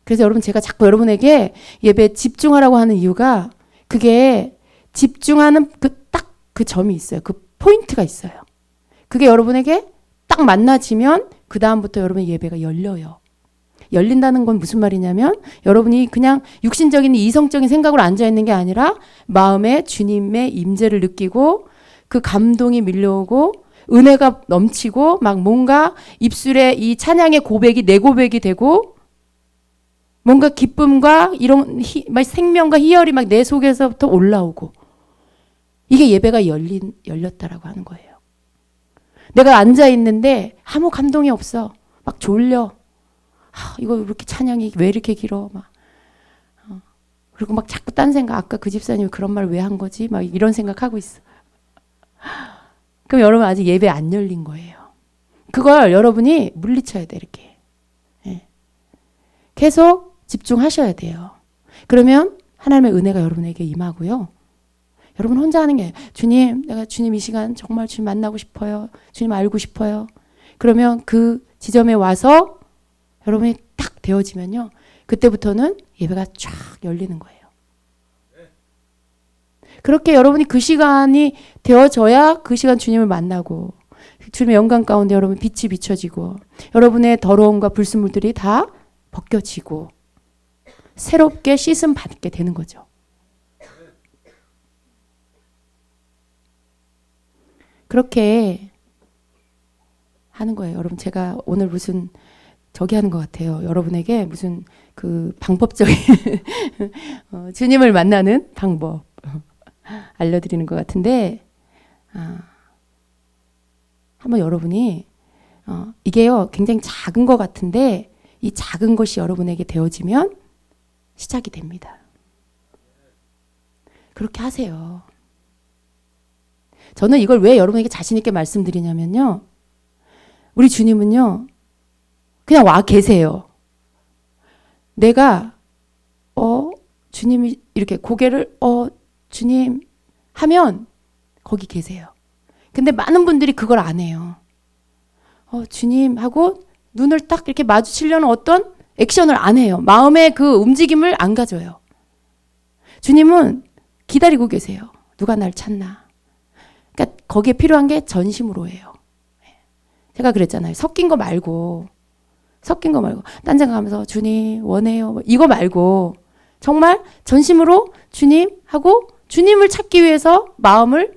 그래서 여러분 제가 자꾸 여러분에게 예배에 집중하라고 하는 이유가 그게 집중하는 딱 그 점이 있어요. 그 포인트가 있어요. 그게 여러분에게 딱 만나지면 그 다음부터 여러분의 예배가 열려요. 열린다는 건 무슨 말이냐면 여러분이 그냥 육신적인 이성적인 생각으로 앉아있는 게 아니라 마음에 주님의 임재를 느끼고 그 감동이 밀려오고 은혜가 넘치고 막 뭔가 입술에 이 찬양의 고백이 내 고백이 되고 뭔가 기쁨과 이런 생명과 희열이 막 내 속에서부터 올라오고 이게 예배가 열렸다라고 하는 거예요. 내가 앉아있는데 아무 감동이 없어. 막 졸려. 이거 왜 이렇게 찬양이 왜 이렇게 길어. 막. 그리고 막 자꾸 딴 생각. 아까 그 집사님이 그런 말 왜 한 거지? 막 이런 생각하고 있어. 그럼 여러분 아직 예배 안 열린 거예요. 그걸 여러분이 물리쳐야 돼. 이렇게. 네. 계속 집중하셔야 돼요. 그러면 하나님의 은혜가 여러분에게 임하고요. 여러분 혼자 하는 게 주님 내가 주님 이 시간 정말 주님 만나고 싶어요. 주님 알고 싶어요. 그러면 그 지점에 와서 여러분이 딱 되어지면요. 그때부터는 예배가 쫙 열리는 거예요. 그렇게 여러분이 그 시간이 되어져야 그 시간 주님을 만나고 주님의 영광 가운데 여러분 빛이 비춰지고 여러분의 더러움과 불순물들이 다 벗겨지고 새롭게 씻음 받게 되는 거죠. 그렇게 하는 거예요. 여러분 제가 오늘 무슨 저기 하는 것 같아요. 여러분에게 무슨 그 방법적인 주님을 만나는 방법 알려드리는 것 같은데 한번 여러분이 이게요 굉장히 작은 것 같은데 이 작은 것이 여러분에게 되어지면 시작이 됩니다. 그렇게 하세요. 저는 이걸 왜 여러분에게 자신 있게 말씀드리냐면요. 우리 주님은요. 그냥 와 계세요. 내가 주님이 이렇게 고개를 주님 하면 거기 계세요. 근데 많은 분들이 그걸 안 해요. 주님 하고 눈을 딱 이렇게 마주치려는 어떤 액션을 안 해요. 마음의 그 움직임을 안 가져요. 주님은 기다리고 계세요. 누가 날 찾나. 그러니까 거기에 필요한 게 전심으로 해요. 제가 그랬잖아요. 섞인 거 말고 딴 생각하면서 주님 원해요. 이거 말고 정말 전심으로 주님 하고 주님을 찾기 위해서 마음을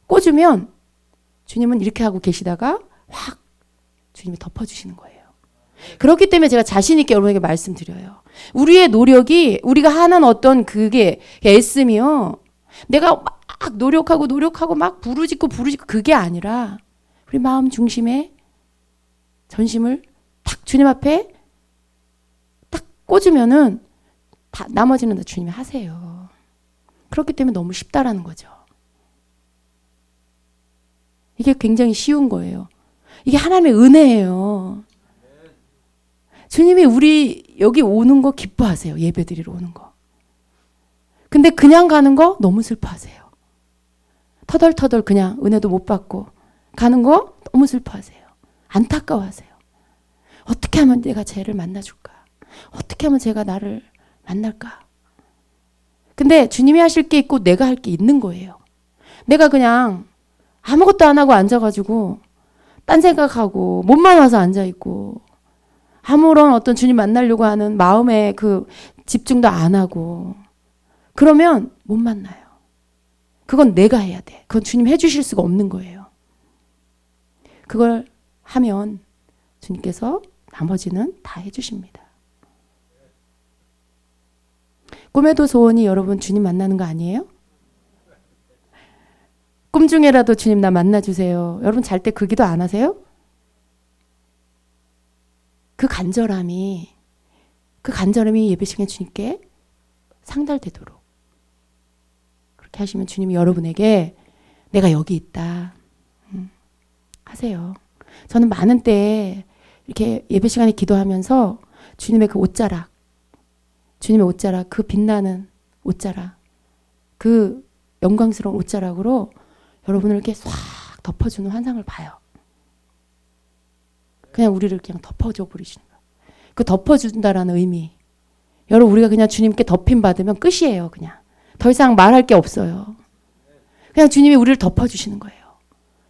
꽂으면 주님은 이렇게 하고 계시다가 확 주님이 덮어주시는 거예요. 그렇기 때문에 제가 자신 있게 여러분에게 말씀드려요. 우리의 노력이 우리가 하는 어떤 그게 애씀이요. 내가 막 노력하고 막 부르짖고 그게 아니라 우리 마음 중심에 전심을 딱 주님 앞에 딱 꽂으면은 다 나머지는 다 주님이 하세요. 그렇기 때문에 너무 쉽다라는 거죠. 이게 굉장히 쉬운 거예요. 이게 하나님의 은혜예요. 주님이 우리 여기 오는 거 기뻐하세요. 예배드리러 오는 거. 근데 그냥 가는 거 너무 슬퍼하세요. 터덜터덜 그냥 은혜도 못 받고 가는 거 너무 슬퍼하세요. 안타까워하세요. 어떻게 하면 내가 쟤를 만나줄까? 어떻게 하면 쟤가 나를 만날까? 근데 주님이 하실 게 있고 내가 할 게 있는 거예요. 내가 그냥 아무것도 안 하고 앉아가지고 딴 생각하고 몸만 와서 앉아있고 아무런 어떤 주님 만나려고 하는 마음의 그 집중도 안 하고 그러면 못 만나요. 그건 내가 해야 돼. 그건 주님 해주실 수가 없는 거예요. 그걸 하면 주님께서 나머지는 다 해주십니다. 꿈에도 소원이 여러분 주님 만나는 거 아니에요? 꿈 중에라도 주님 나 만나주세요. 여러분 잘 때 그 기도 안 하세요? 그 간절함이 예배 시간에 주님께 상달되도록 그렇게 하시면 주님이 여러분에게 내가 여기 있다 하세요. 저는 많은 때 이렇게 예배 시간에 기도하면서 주님의 그 옷자락 그 빛나는 옷자락 그 영광스러운 옷자락으로 여러분을 이렇게 싹 덮어주는 환상을 봐요. 그냥 우리를 그냥 덮어줘 버리시는 거예요. 그 덮어준다라는 의미. 여러분 우리가 그냥 주님께 덮임 받으면 끝이에요. 그냥 더 이상 말할 게 없어요. 그냥 주님이 우리를 덮어주시는 거예요.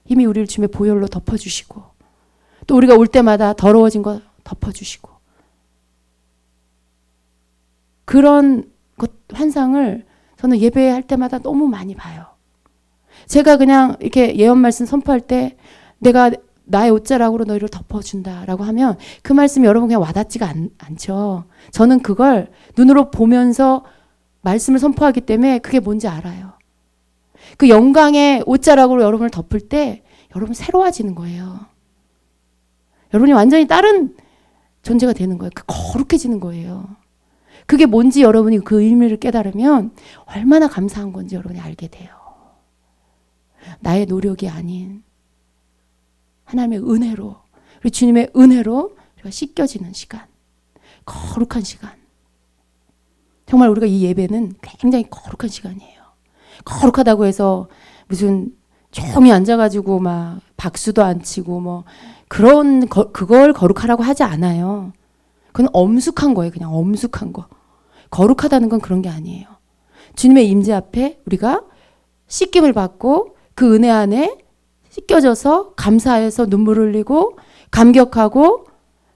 이미 우리를 주님의 보혈로 덮어주시고 또 우리가 올 때마다 더러워진 거 덮어주시고 그런 것 환상을 저는 예배할 때마다 너무 많이 봐요. 제가 그냥 이렇게 예언 말씀 선포할 때 내가 나의 옷자락으로 너희를 덮어준다라고 하면 그 말씀이 여러분 그냥 와닿지가 않죠. 저는 그걸 눈으로 보면서 말씀을 선포하기 때문에 그게 뭔지 알아요. 그 영광의 옷자락으로 여러분을 덮을 때 여러분 새로워지는 거예요. 여러분이 완전히 다른 존재가 되는 거예요. 거룩해지는 거예요. 그게 뭔지 여러분이 그 의미를 깨달으면 얼마나 감사한 건지 여러분이 알게 돼요. 나의 노력이 아닌 하나님의 은혜로 우리 주님의 은혜로 우리가 씻겨지는 시간 거룩한 시간 정말 우리가 이 예배는 굉장히 거룩한 시간이에요. 거룩하다고 해서 무슨 조용히 앉아가지고 막 박수도 안 치고 뭐 그걸 거룩하라고 하지 않아요. 그건 엄숙한 거예요. 그냥 엄숙한 거. 거룩하다는 건 그런 게 아니에요. 주님의 임재 앞에 우리가 씻김을 받고 그 은혜 안에 씻겨져서 감사해서 눈물 흘리고 감격하고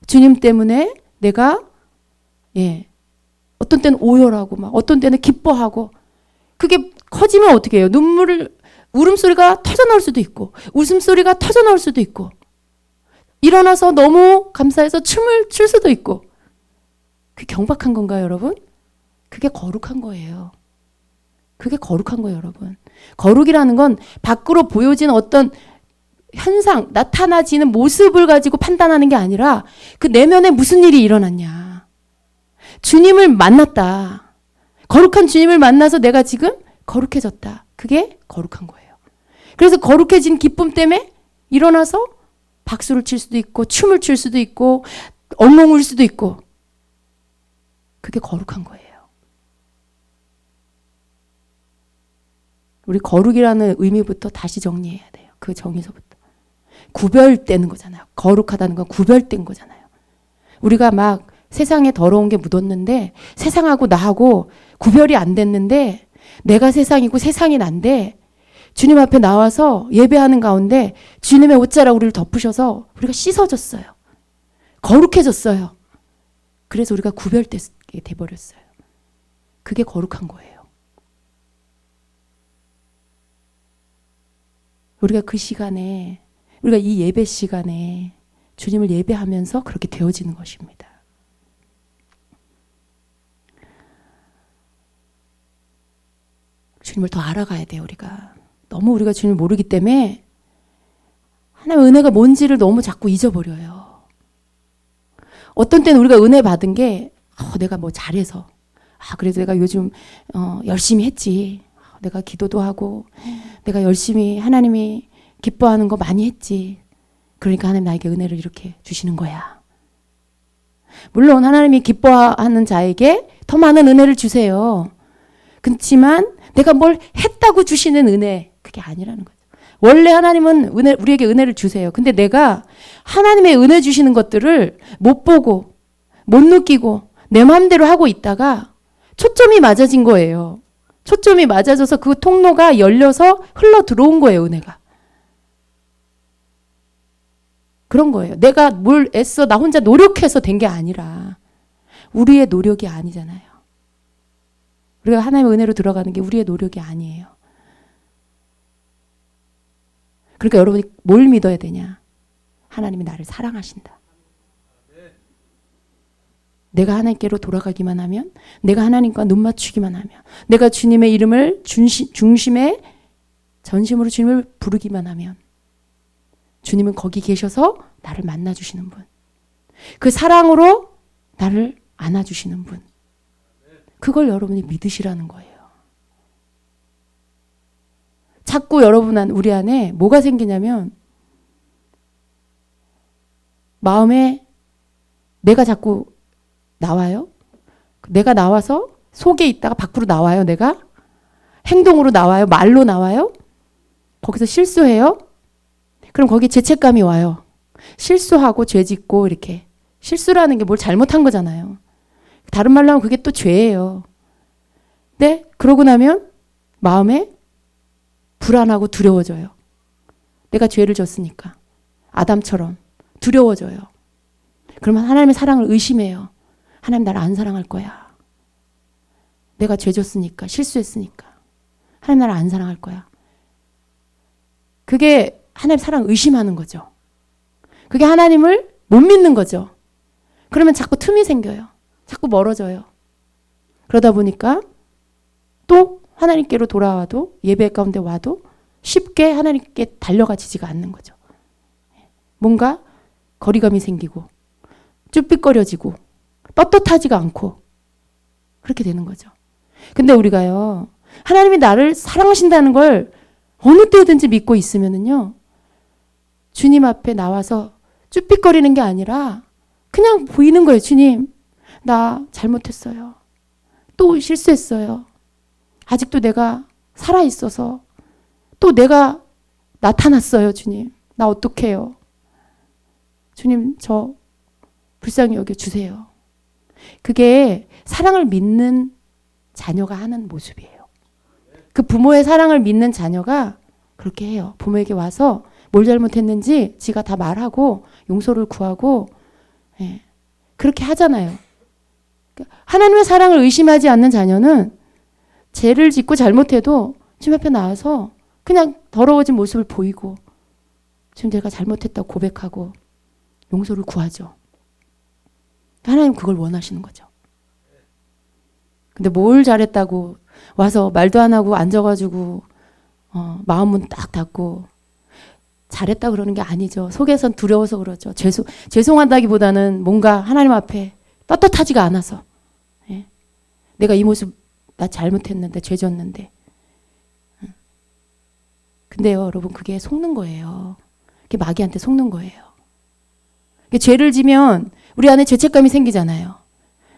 주님 때문에 내가 어떤 때는 오열하고 막 어떤 때는 기뻐하고 그게 커지면 어떻게 해요? 울음소리가 터져나올 수도 있고 웃음소리가 터져나올 수도 있고 일어나서 너무 감사해서 춤을 출 수도 있고 그게 경박한 건가요, 여러분? 그게 거룩한 거예요. 그게 거룩한 거예요, 여러분. 거룩이라는 건 밖으로 보여지는 어떤 현상, 나타나지는 모습을 가지고 판단하는 게 아니라 그 내면에 무슨 일이 일어났냐. 주님을 만났다. 거룩한 주님을 만나서 내가 지금 거룩해졌다. 그게 거룩한 거예요. 그래서 거룩해진 기쁨 때문에 일어나서 박수를 칠 수도 있고 춤을 출 수도 있고 엉엉 울 수도 있고 그게 거룩한 거예요. 우리 거룩이라는 의미부터 다시 정리해야 돼요. 그 정의서부터. 구별되는 거잖아요. 거룩하다는 건 구별된 거잖아요. 우리가 막 세상에 더러운 게 묻었는데 세상하고 나하고 구별이 안 됐는데 내가 세상이고 세상이 난데 주님 앞에 나와서 예배하는 가운데 주님의 옷자락 우리를 덮으셔서 우리가 씻어졌어요. 거룩해졌어요. 그래서 우리가 구별되게 돼버렸어요. 그게 거룩한 거예요. 우리가 그 시간에, 우리가 이 예배 시간에 주님을 예배하면서 그렇게 되어지는 것입니다. 주님을 더 알아가야 돼요, 우리가. 너무 우리가 주님을 모르기 때문에 하나님의 은혜가 뭔지를 너무 자꾸 잊어버려요. 어떤 때는 우리가 은혜 받은 게 내가 뭐 잘해서, 그래도 내가 요즘 열심히 했지. 내가 기도도 하고 내가 열심히 하나님이 기뻐하는 거 많이 했지. 그러니까 하나님 나에게 은혜를 이렇게 주시는 거야. 물론 하나님이 기뻐하는 자에게 더 많은 은혜를 주세요. 그렇지만 내가 뭘 했다고 주시는 은혜, 그게 아니라는 거죠. 원래 하나님은 우리에게 은혜를 주세요. 근데 내가 하나님의 은혜 주시는 것들을 못 보고 못 느끼고 내 마음대로 하고 있다가 초점이 맞아진 거예요. 초점이 맞아져서 그 통로가 열려서 흘러 들어온 거예요, 은혜가. 그런 거예요. 내가 뭘 애써 나 혼자 노력해서 된 게 아니라 우리의 노력이 아니잖아요. 우리가 하나님의 은혜로 들어가는 게 우리의 노력이 아니에요. 그러니까 여러분이 뭘 믿어야 되냐? 하나님이 나를 사랑하신다. 내가 하나님께로 돌아가기만 하면, 내가 하나님과 눈 맞추기만 하면, 내가 주님의 이름을 중심에 전심으로 주님을 부르기만 하면 주님은 거기 계셔서 나를 만나주시는 분. 그 사랑으로 나를 안아주시는 분. 그걸 여러분이 믿으시라는 거예요. 자꾸 우리 안에 뭐가 생기냐면 마음에 내가 자꾸 나와요. 내가 나와서 속에 있다가 밖으로 나와요. 내가 행동으로 나와요. 말로 나와요. 거기서 실수해요. 그럼 거기에 죄책감이 와요. 실수하고 죄 짓고 이렇게. 실수라는 게 뭘 잘못한 거잖아요. 다른 말로 하면 그게 또 죄예요. 네? 그러고 나면 마음에 불안하고 두려워져요. 내가 죄를 졌으니까. 아담처럼 두려워져요. 그러면 하나님의 사랑을 의심해요. 하나님 나를 안 사랑할 거야. 내가 죄 졌으니까, 실수했으니까. 하나님 나를 안 사랑할 거야. 그게 하나님 사랑을 의심하는 거죠. 그게 하나님을 못 믿는 거죠. 그러면 자꾸 틈이 생겨요. 자꾸 멀어져요. 그러다 보니까 또 하나님께로 돌아와도, 예배 가운데 와도 쉽게 하나님께 달려가지지가 않는 거죠. 뭔가 거리감이 생기고 쭈삣거려지고 떳떳하지가 않고 그렇게 되는 거죠. 근데 우리가요, 하나님이 나를 사랑하신다는 걸 어느 때든지 믿고 있으면은요, 주님 앞에 나와서 쭈삣거리는 게 아니라 그냥 보이는 거예요. 주님, 나 잘못했어요. 또 실수했어요. 아직도 내가 살아있어서 또 내가 나타났어요. 주님, 나 어떡해요. 주님, 저 불쌍히 여겨주세요. 그게 사랑을 믿는 자녀가 하는 모습이에요. 그 부모의 사랑을 믿는 자녀가 그렇게 해요. 부모에게 와서 뭘 잘못했는지 지가 다 말하고 용서를 구하고, 그렇게 하잖아요. 하나님의 사랑을 의심하지 않는 자녀는 죄를 짓고 잘못해도 주님 앞에 나와서 그냥 더러워진 모습을 보이고 지금 내가 잘못했다고 고백하고 용서를 구하죠. 하나님 그걸 원하시는 거죠. 근데 뭘 잘했다고 와서 말도 안 하고 앉아가지고 마음은 딱 닫고 잘했다 그러는 게 아니죠. 속에선 두려워서 그러죠. 죄송한다기보다는 뭔가 하나님 앞에 떳떳하지가 않아서, 내가 이 모습 나 잘못했는데 죄 졌는데. 근데요 여러분, 그게 속는 거예요. 그게 마귀한테 속는 거예요. 죄를 지면 우리 안에 죄책감이 생기잖아요.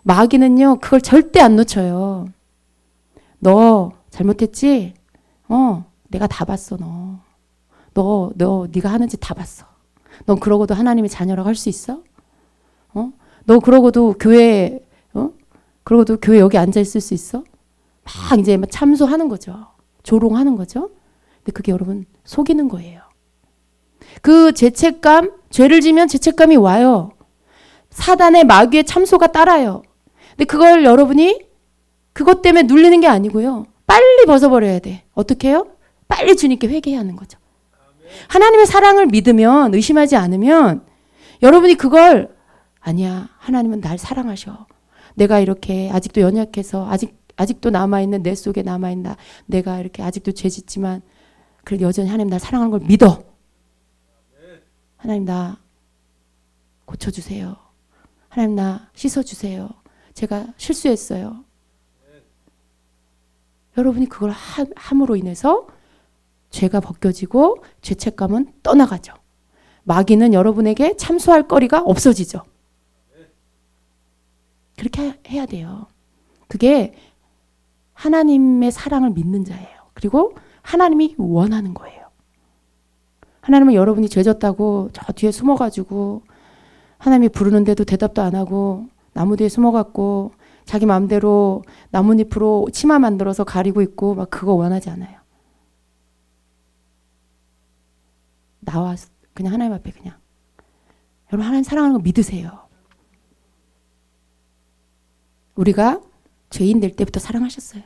마귀는요 그걸 절대 안 놓쳐요. 너 잘못했지? 내가 다 봤어. 너 네가 하는 짓 다 봤어. 너 그러고도 하나님의 자녀라고 할 수 있어? 너 그러고도 교회 여기 앉아 있을 수 있어? 막 이제 참소하는 거죠. 조롱하는 거죠. 근데 그게 여러분 속이는 거예요. 그 죄책감, 죄를 지면 죄책감이 와요. 사단의 마귀의 참소가 따라요. 근데 그걸 여러분이 그것 때문에 눌리는 게 아니고요. 빨리 벗어버려야 돼. 어떻게 해요? 빨리 주님께 회개하는 거죠. 하나님의 사랑을 믿으면, 의심하지 않으면 여러분이 그걸 아니야. 하나님은 날 사랑하셔. 내가 이렇게 아직도 연약해서 아직도 남아있는 내 속에 남아있나. 내가 이렇게 아직도 죄 짓지만 그래도 여전히 하나님 날 사랑하는 걸 믿어. 하나님 나 고쳐주세요. 하나님 나 씻어주세요. 제가 실수했어요. 여러분이 그걸 함으로 인해서 죄가 벗겨지고 죄책감은 떠나가죠. 마귀는 여러분에게 참소할 거리가 없어지죠. 그렇게 해야 돼요. 그게 하나님의 사랑을 믿는 자예요. 그리고 하나님이 원하는 거예요. 하나님은 여러분이 죄졌다고 저 뒤에 숨어가지고 하나님이 부르는데도 대답도 안 하고 나무 뒤에 숨어갖고 자기 마음대로 나뭇잎으로 치마 만들어서 가리고 있고 막 그거 원하지 않아요. 나와 그냥 하나님 앞에 그냥 여러분 하나님 사랑하는 거 믿으세요. 우리가 죄인 될 때부터 사랑하셨어요.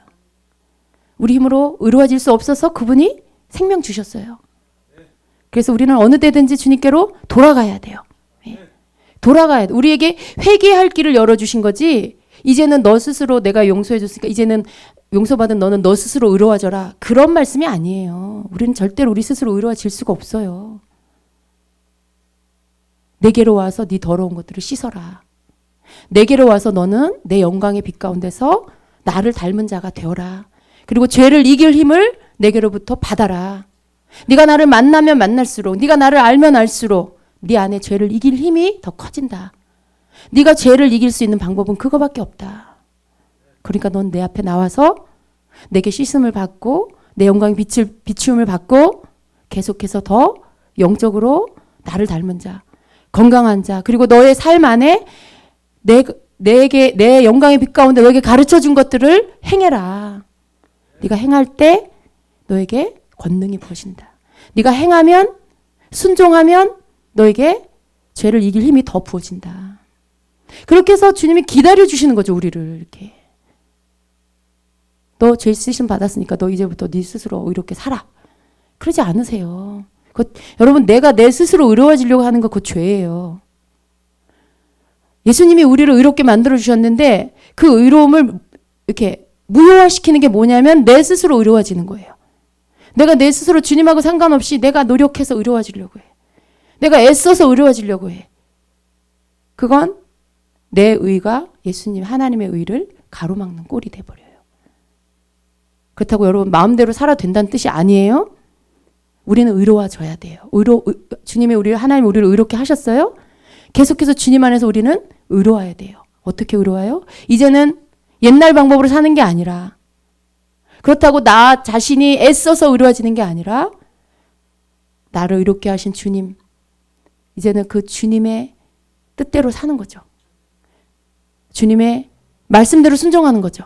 우리 힘으로 의로워질 수 없어서 그분이 생명 주셨어요. 그래서 우리는 어느 때든지 주님께로 돌아가야 돼요. 돌아가야 돼. 우리에게 회개할 길을 열어주신 거지. 이제는 너 스스로 내가 용서해 줬으니까 이제는 용서받은 너는 너 스스로 의로워져라. 그런 말씀이 아니에요. 우리는 절대로 우리 스스로 의로워질 수가 없어요. 내게로 와서 네 더러운 것들을 씻어라. 내게로 와서 너는 내 영광의 빛 가운데서 나를 닮은 자가 되어라. 그리고 죄를 이길 힘을 내게로부터 받아라. 네가 나를 만나면 만날수록, 네가 나를 알면 알수록 네 안에 죄를 이길 힘이 더 커진다. 네가 죄를 이길 수 있는 방법은 그거밖에 없다. 그러니까 넌 내 앞에 나와서 내게 씻음을 받고 내 영광의 비추음을 받고 계속해서 더 영적으로 나를 닮은 자, 건강한 자, 그리고 너의 삶 안에 내 영광의 빛 가운데 너에게 가르쳐준 것들을 행해라. 네가 행할 때 너에게 권능이 부어진다. 네가 행하면, 순종하면 너에게 죄를 이길 힘이 더 부어진다. 그렇게 해서 주님이 기다려주시는 거죠. 우리를 이렇게. 너 죄 씻음 받았으니까 너 이제부터 네 스스로 의롭게 살아. 그러지 않으세요. 여러분 내가 내 스스로 의로워지려고 하는 거 그거 죄예요. 예수님이 우리를 의롭게 만들어 주셨는데 그 의로움을 이렇게 무효화시키는 게 뭐냐면 내 스스로 의로워지는 거예요. 내가 내 스스로 주님하고 상관없이 내가 노력해서 의로워지려고 해. 내가 애써서 의로워지려고 해. 그건 내 의가 예수님 하나님의 의를 가로막는 꼴이 돼버려요. 그렇다고 여러분 마음대로 살아도 된다는 뜻이 아니에요. 우리는 의로워져야 돼요. 주님이 하나님 우리를 의롭게 하셨어요. 계속해서 주님 안에서 우리는 의로워야 돼요. 어떻게 의로워요? 이제는 옛날 방법으로 사는 게 아니라, 그렇다고 나 자신이 애써서 의로워지는 게 아니라 나를 의롭게 하신 주님, 이제는 그 주님의 뜻대로 사는 거죠. 주님의 말씀대로 순종하는 거죠.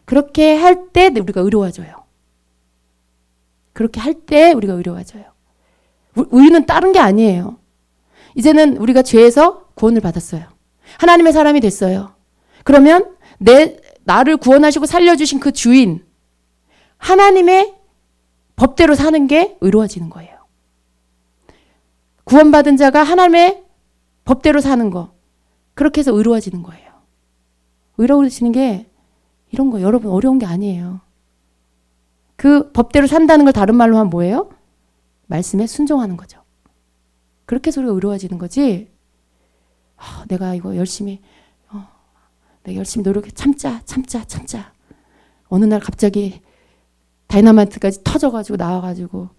그렇게 할 때 우리가 의로워져요. 그렇게 할 때 우리가 의로워져요. 우리는 다른 게 아니에요. 이제는 우리가 죄에서 구원을 받았어요. 하나님의 사람이 됐어요. 그러면 나를 구원하시고 살려주신 그 주인, 하나님의 법대로 사는 게 의로워지는 거예요. 구원받은 자가 하나님의 법대로 사는 거, 그렇게 해서 의로워지는 거예요. 의로워지는 게 이런 거 여러분 어려운 게 아니에요. 그 법대로 산다는 걸 다른 말로 하면 뭐예요? 말씀에 순종하는 거죠. 그렇게 해서 우리가 의로워지는 거지. 내가 이거 열심히 노력해 참자. 어느 날 갑자기 다이너마이트까지 터져가지고 나와가지고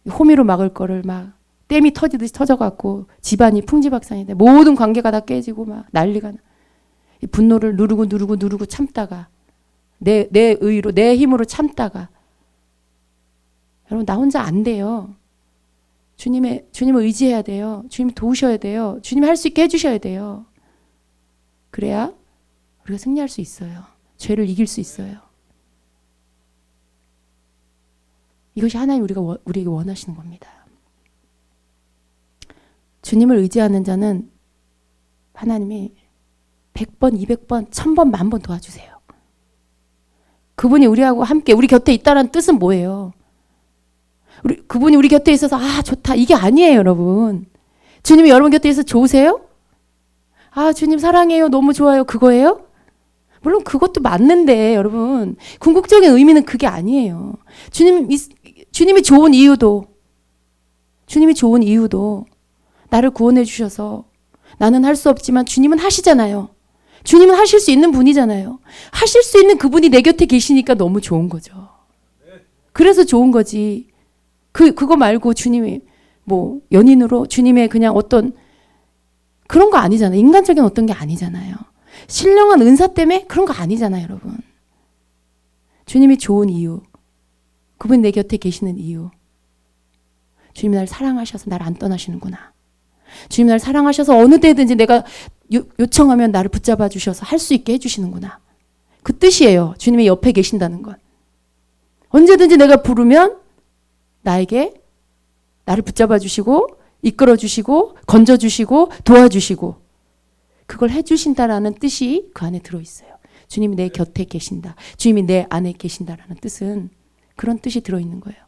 호미로 막을 거를 막 댐이 터지듯이 터져갖고 집안이 풍지박산인데 모든 관계가 다 깨지고 막 난리가 나. 이 분노를 누르고 참다가 내 의로 내 힘으로 참다가 여러분 나 혼자 안 돼요. 주님을 의지해야 돼요. 주님이 도우셔야 돼요. 주님이 할 수 있게 해주셔야 돼요. 그래야 우리가 승리할 수 있어요. 죄를 이길 수 있어요. 이것이 하나님 우리에게 원하시는 겁니다. 주님을 의지하는 자는 하나님이 100번, 200번, 1000번, 10,000번 도와주세요. 그분이 우리하고 함께 우리 곁에 있다는 뜻은 뭐예요? 그분이 우리 곁에 있어서 아 좋다 이게 아니에요 여러분. 주님이 여러분 곁에 있어서 좋으세요? 아 주님 사랑해요 너무 좋아요 그거예요? 물론 그것도 맞는데 여러분 궁극적인 의미는 그게 아니에요. 주님이 좋은 이유도 나를 구원해 주셔서 나는 할 수 없지만 주님은 하시잖아요. 주님은 하실 수 있는 분이잖아요. 하실 수 있는 그분이 내 곁에 계시니까 너무 좋은 거죠. 그래서 좋은 거지. 그거 말고 주님이 뭐 연인으로 주님의 그냥 어떤 그런 거 아니잖아요. 인간적인 어떤 게 아니잖아요. 신령한 은사 때문에 그런 거 아니잖아요, 여러분. 주님이 좋은 이유, 그분이 내 곁에 계시는 이유. 주님이 날 사랑하셔서 나를 안 떠나시는구나. 주님이 날 사랑하셔서 어느 때든지 내가 요청하면 나를 붙잡아 주셔서 할 수 있게 해주시는구나. 그 뜻이에요. 주님이 옆에 계신다는 건. 언제든지 내가 부르면 나를 붙잡아 주시고 이끌어 주시고 건져 주시고 도와주시고 그걸 해주신다라는 뜻이 그 안에 들어있어요. 주님이 내 곁에 계신다. 주님이 내 안에 계신다라는 뜻은 그런 뜻이 들어있는 거예요.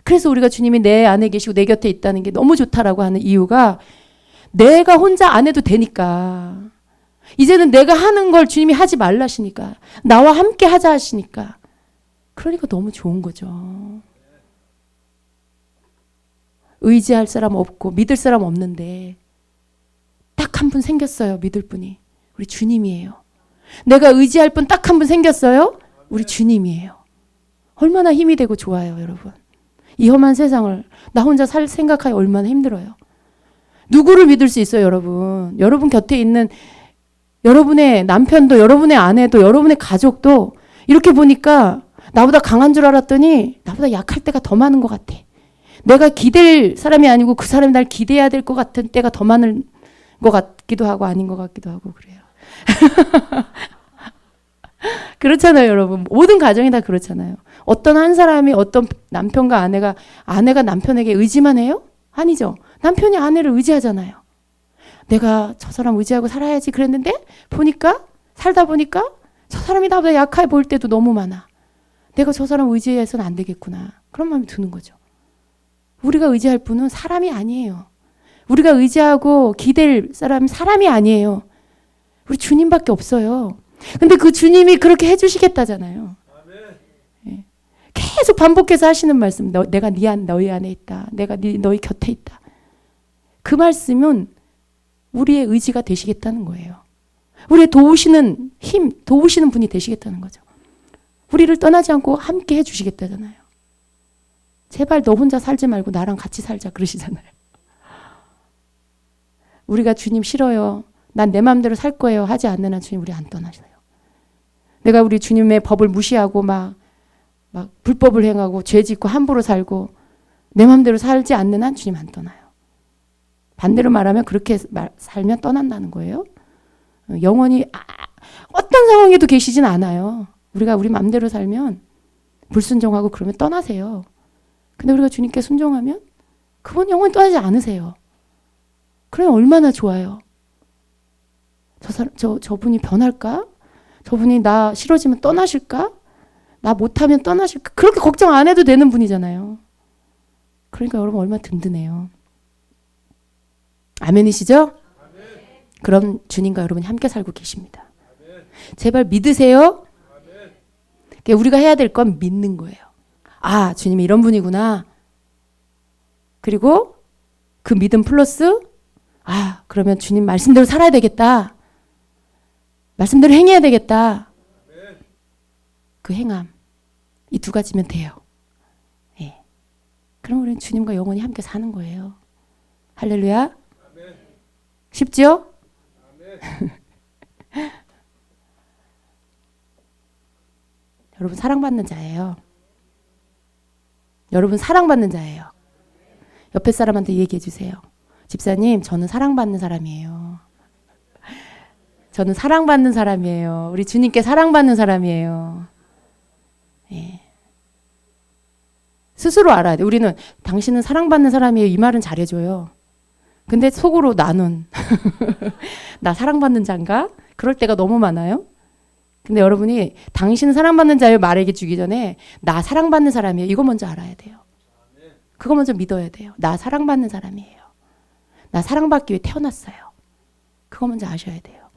그래서 우리가 주님이 내 안에 계시고 내 곁에 있다는 게 너무 좋다라고 하는 이유가 내가 혼자 안 해도 되니까. 이제는 내가 하는 걸 주님이 하지 말라시니까. 나와 함께 하자 하시니까. 그러니까 너무 좋은 거죠. 의지할 사람 없고 믿을 사람 없는데 딱 한 분 생겼어요. 믿을 분이. 우리 주님이에요. 내가 의지할 분 딱 한 분 생겼어요. 우리 주님이에요. 얼마나 힘이 되고 좋아요, 여러분. 이 험한 세상을 나 혼자 살 생각하기 얼마나 힘들어요. 누구를 믿을 수 있어요, 여러분? 여러분 곁에 있는 여러분의 남편도 여러분의 아내도 여러분의 가족도 이렇게 보니까 나보다 강한 줄 알았더니 나보다 약할 때가 더 많은 것 같아. 내가 기댈 사람이 아니고 그 사람이 날 기대야 될 것 같은 때가 더 많은 것 같기도 하고 아닌 것 같기도 하고 그래요. 그렇잖아요, 여러분. 모든 가정이 다 그렇잖아요. 어떤 한 사람이 어떤 남편과 아내가 남편에게 의지만 해요? 아니죠. 남편이 아내를 의지하잖아요. 내가 저 사람 의지하고 살아야지 그랬는데 살다 보니까 저 사람이 나보다 약해 보일 때도 너무 많아. 내가 저 사람 의지해서는 안 되겠구나. 그런 마음이 드는 거죠. 우리가 의지할 분은 사람이 아니에요. 우리가 의지하고 기댈 사람이 아니에요. 우리 주님밖에 없어요. 근데 그 주님이 그렇게 해주시겠다잖아요. 예. 계속 반복해서 하시는 말씀. 내가 너희 안에 있다. 내가 너희 곁에 있다. 그 말씀은 우리의 의지가 되시겠다는 거예요. 우리의 도우시는 힘, 도우시는 분이 되시겠다는 거죠. 우리를 떠나지 않고 함께 해주시겠다잖아요. 제발 너 혼자 살지 말고 나랑 같이 살자 그러시잖아요. 우리가 주님 싫어요. 난 내 마음대로 살 거예요. 하지 않는 한 주님 우리 안 떠나셔요. 내가 우리 주님의 법을 무시하고 막 불법을 행하고 죄 짓고 함부로 살고 내 마음대로 살지 않는 한 주님 안 떠나요. 반대로 말하면 그렇게 살면 떠난다는 거예요. 영원히 어떤 상황에도 계시진 않아요. 우리가 우리 마음대로 살면 불순종하고 그러면 떠나세요. 근데 우리가 주님께 순종하면 그분 영원히 떠나지 않으세요. 그러면 얼마나 좋아요. 저분이 변할까? 저분이 나 싫어지면 떠나실까? 나 못하면 떠나실까? 그렇게 걱정 안 해도 되는 분이잖아요. 그러니까 여러분 얼마나 든든해요. 아멘이시죠? 아멘. 그럼 주님과 여러분이 함께 살고 계십니다. 아멘. 제발 믿으세요. 아멘. 우리가 해야 될 건 믿는 거예요. 아, 주님이 이런 분이구나. 그리고 그 믿음 플러스 그러면 주님 말씀대로 살아야 되겠다. 말씀대로 행해야 되겠다. 그 행함. 이 두 가지면 돼요. 예. 그럼 우리는 주님과 영원히 함께 사는 거예요. 할렐루야. 쉽죠? 여러분 사랑받는 자예요. 여러분 사랑받는 자예요. 옆에 사람한테 얘기해 주세요. 집사님, 저는 사랑받는 사람이에요. 저는 사랑받는 사람이에요. 우리 주님께 사랑받는 사람이에요. 예. 스스로 알아야 돼. 우리는 당신은 사랑받는 사람이에요. 이 말은 잘해줘요. 근데 속으로 나는 나 사랑받는 자인가? 그럴 때가 너무 많아요. 근데 여러분이 당신은 사랑받는 자예요 말에게 주기 전에 나 사랑받는 사람이에요. 이거 먼저 알아야 돼요. 그거 먼저 믿어야 돼요. 나 사랑받는 사람이에요. 나 사랑받기 위해 태어났어요. 그거 먼저 아셔야 돼요.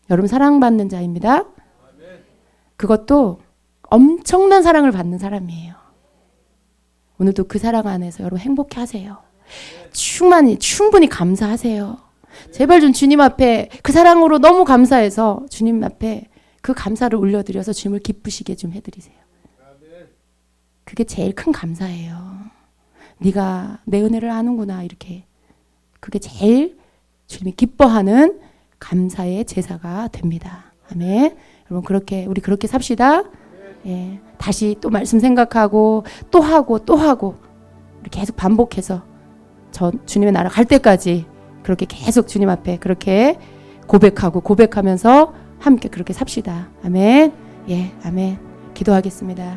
여러분 사랑받는 자입니다. 그것도 엄청난 사랑을 받는 사람이에요. 오늘도 그 사랑 안에서 여러분 행복해 하세요. 충분히 감사하세요. 제발 좀 주님 앞에 그 사랑으로 너무 감사해서 주님 앞에 그 감사를 올려드려서 주님을 기쁘시게 좀 해드리세요. 그게 제일 큰 감사예요. 네가 내 은혜를 아는구나 이렇게. 그게 제일 주님이 기뻐하는 감사의 제사가 됩니다. 아멘. 여러분 우리 그렇게 삽시다. 예, 다시 또 말씀 생각하고 또 하고 이렇게 계속 반복해서 주님의 나라 갈 때까지 그렇게 계속 주님 앞에 그렇게 고백하면서 함께 그렇게 삽시다. 아멘. 예, 아멘. 기도하겠습니다.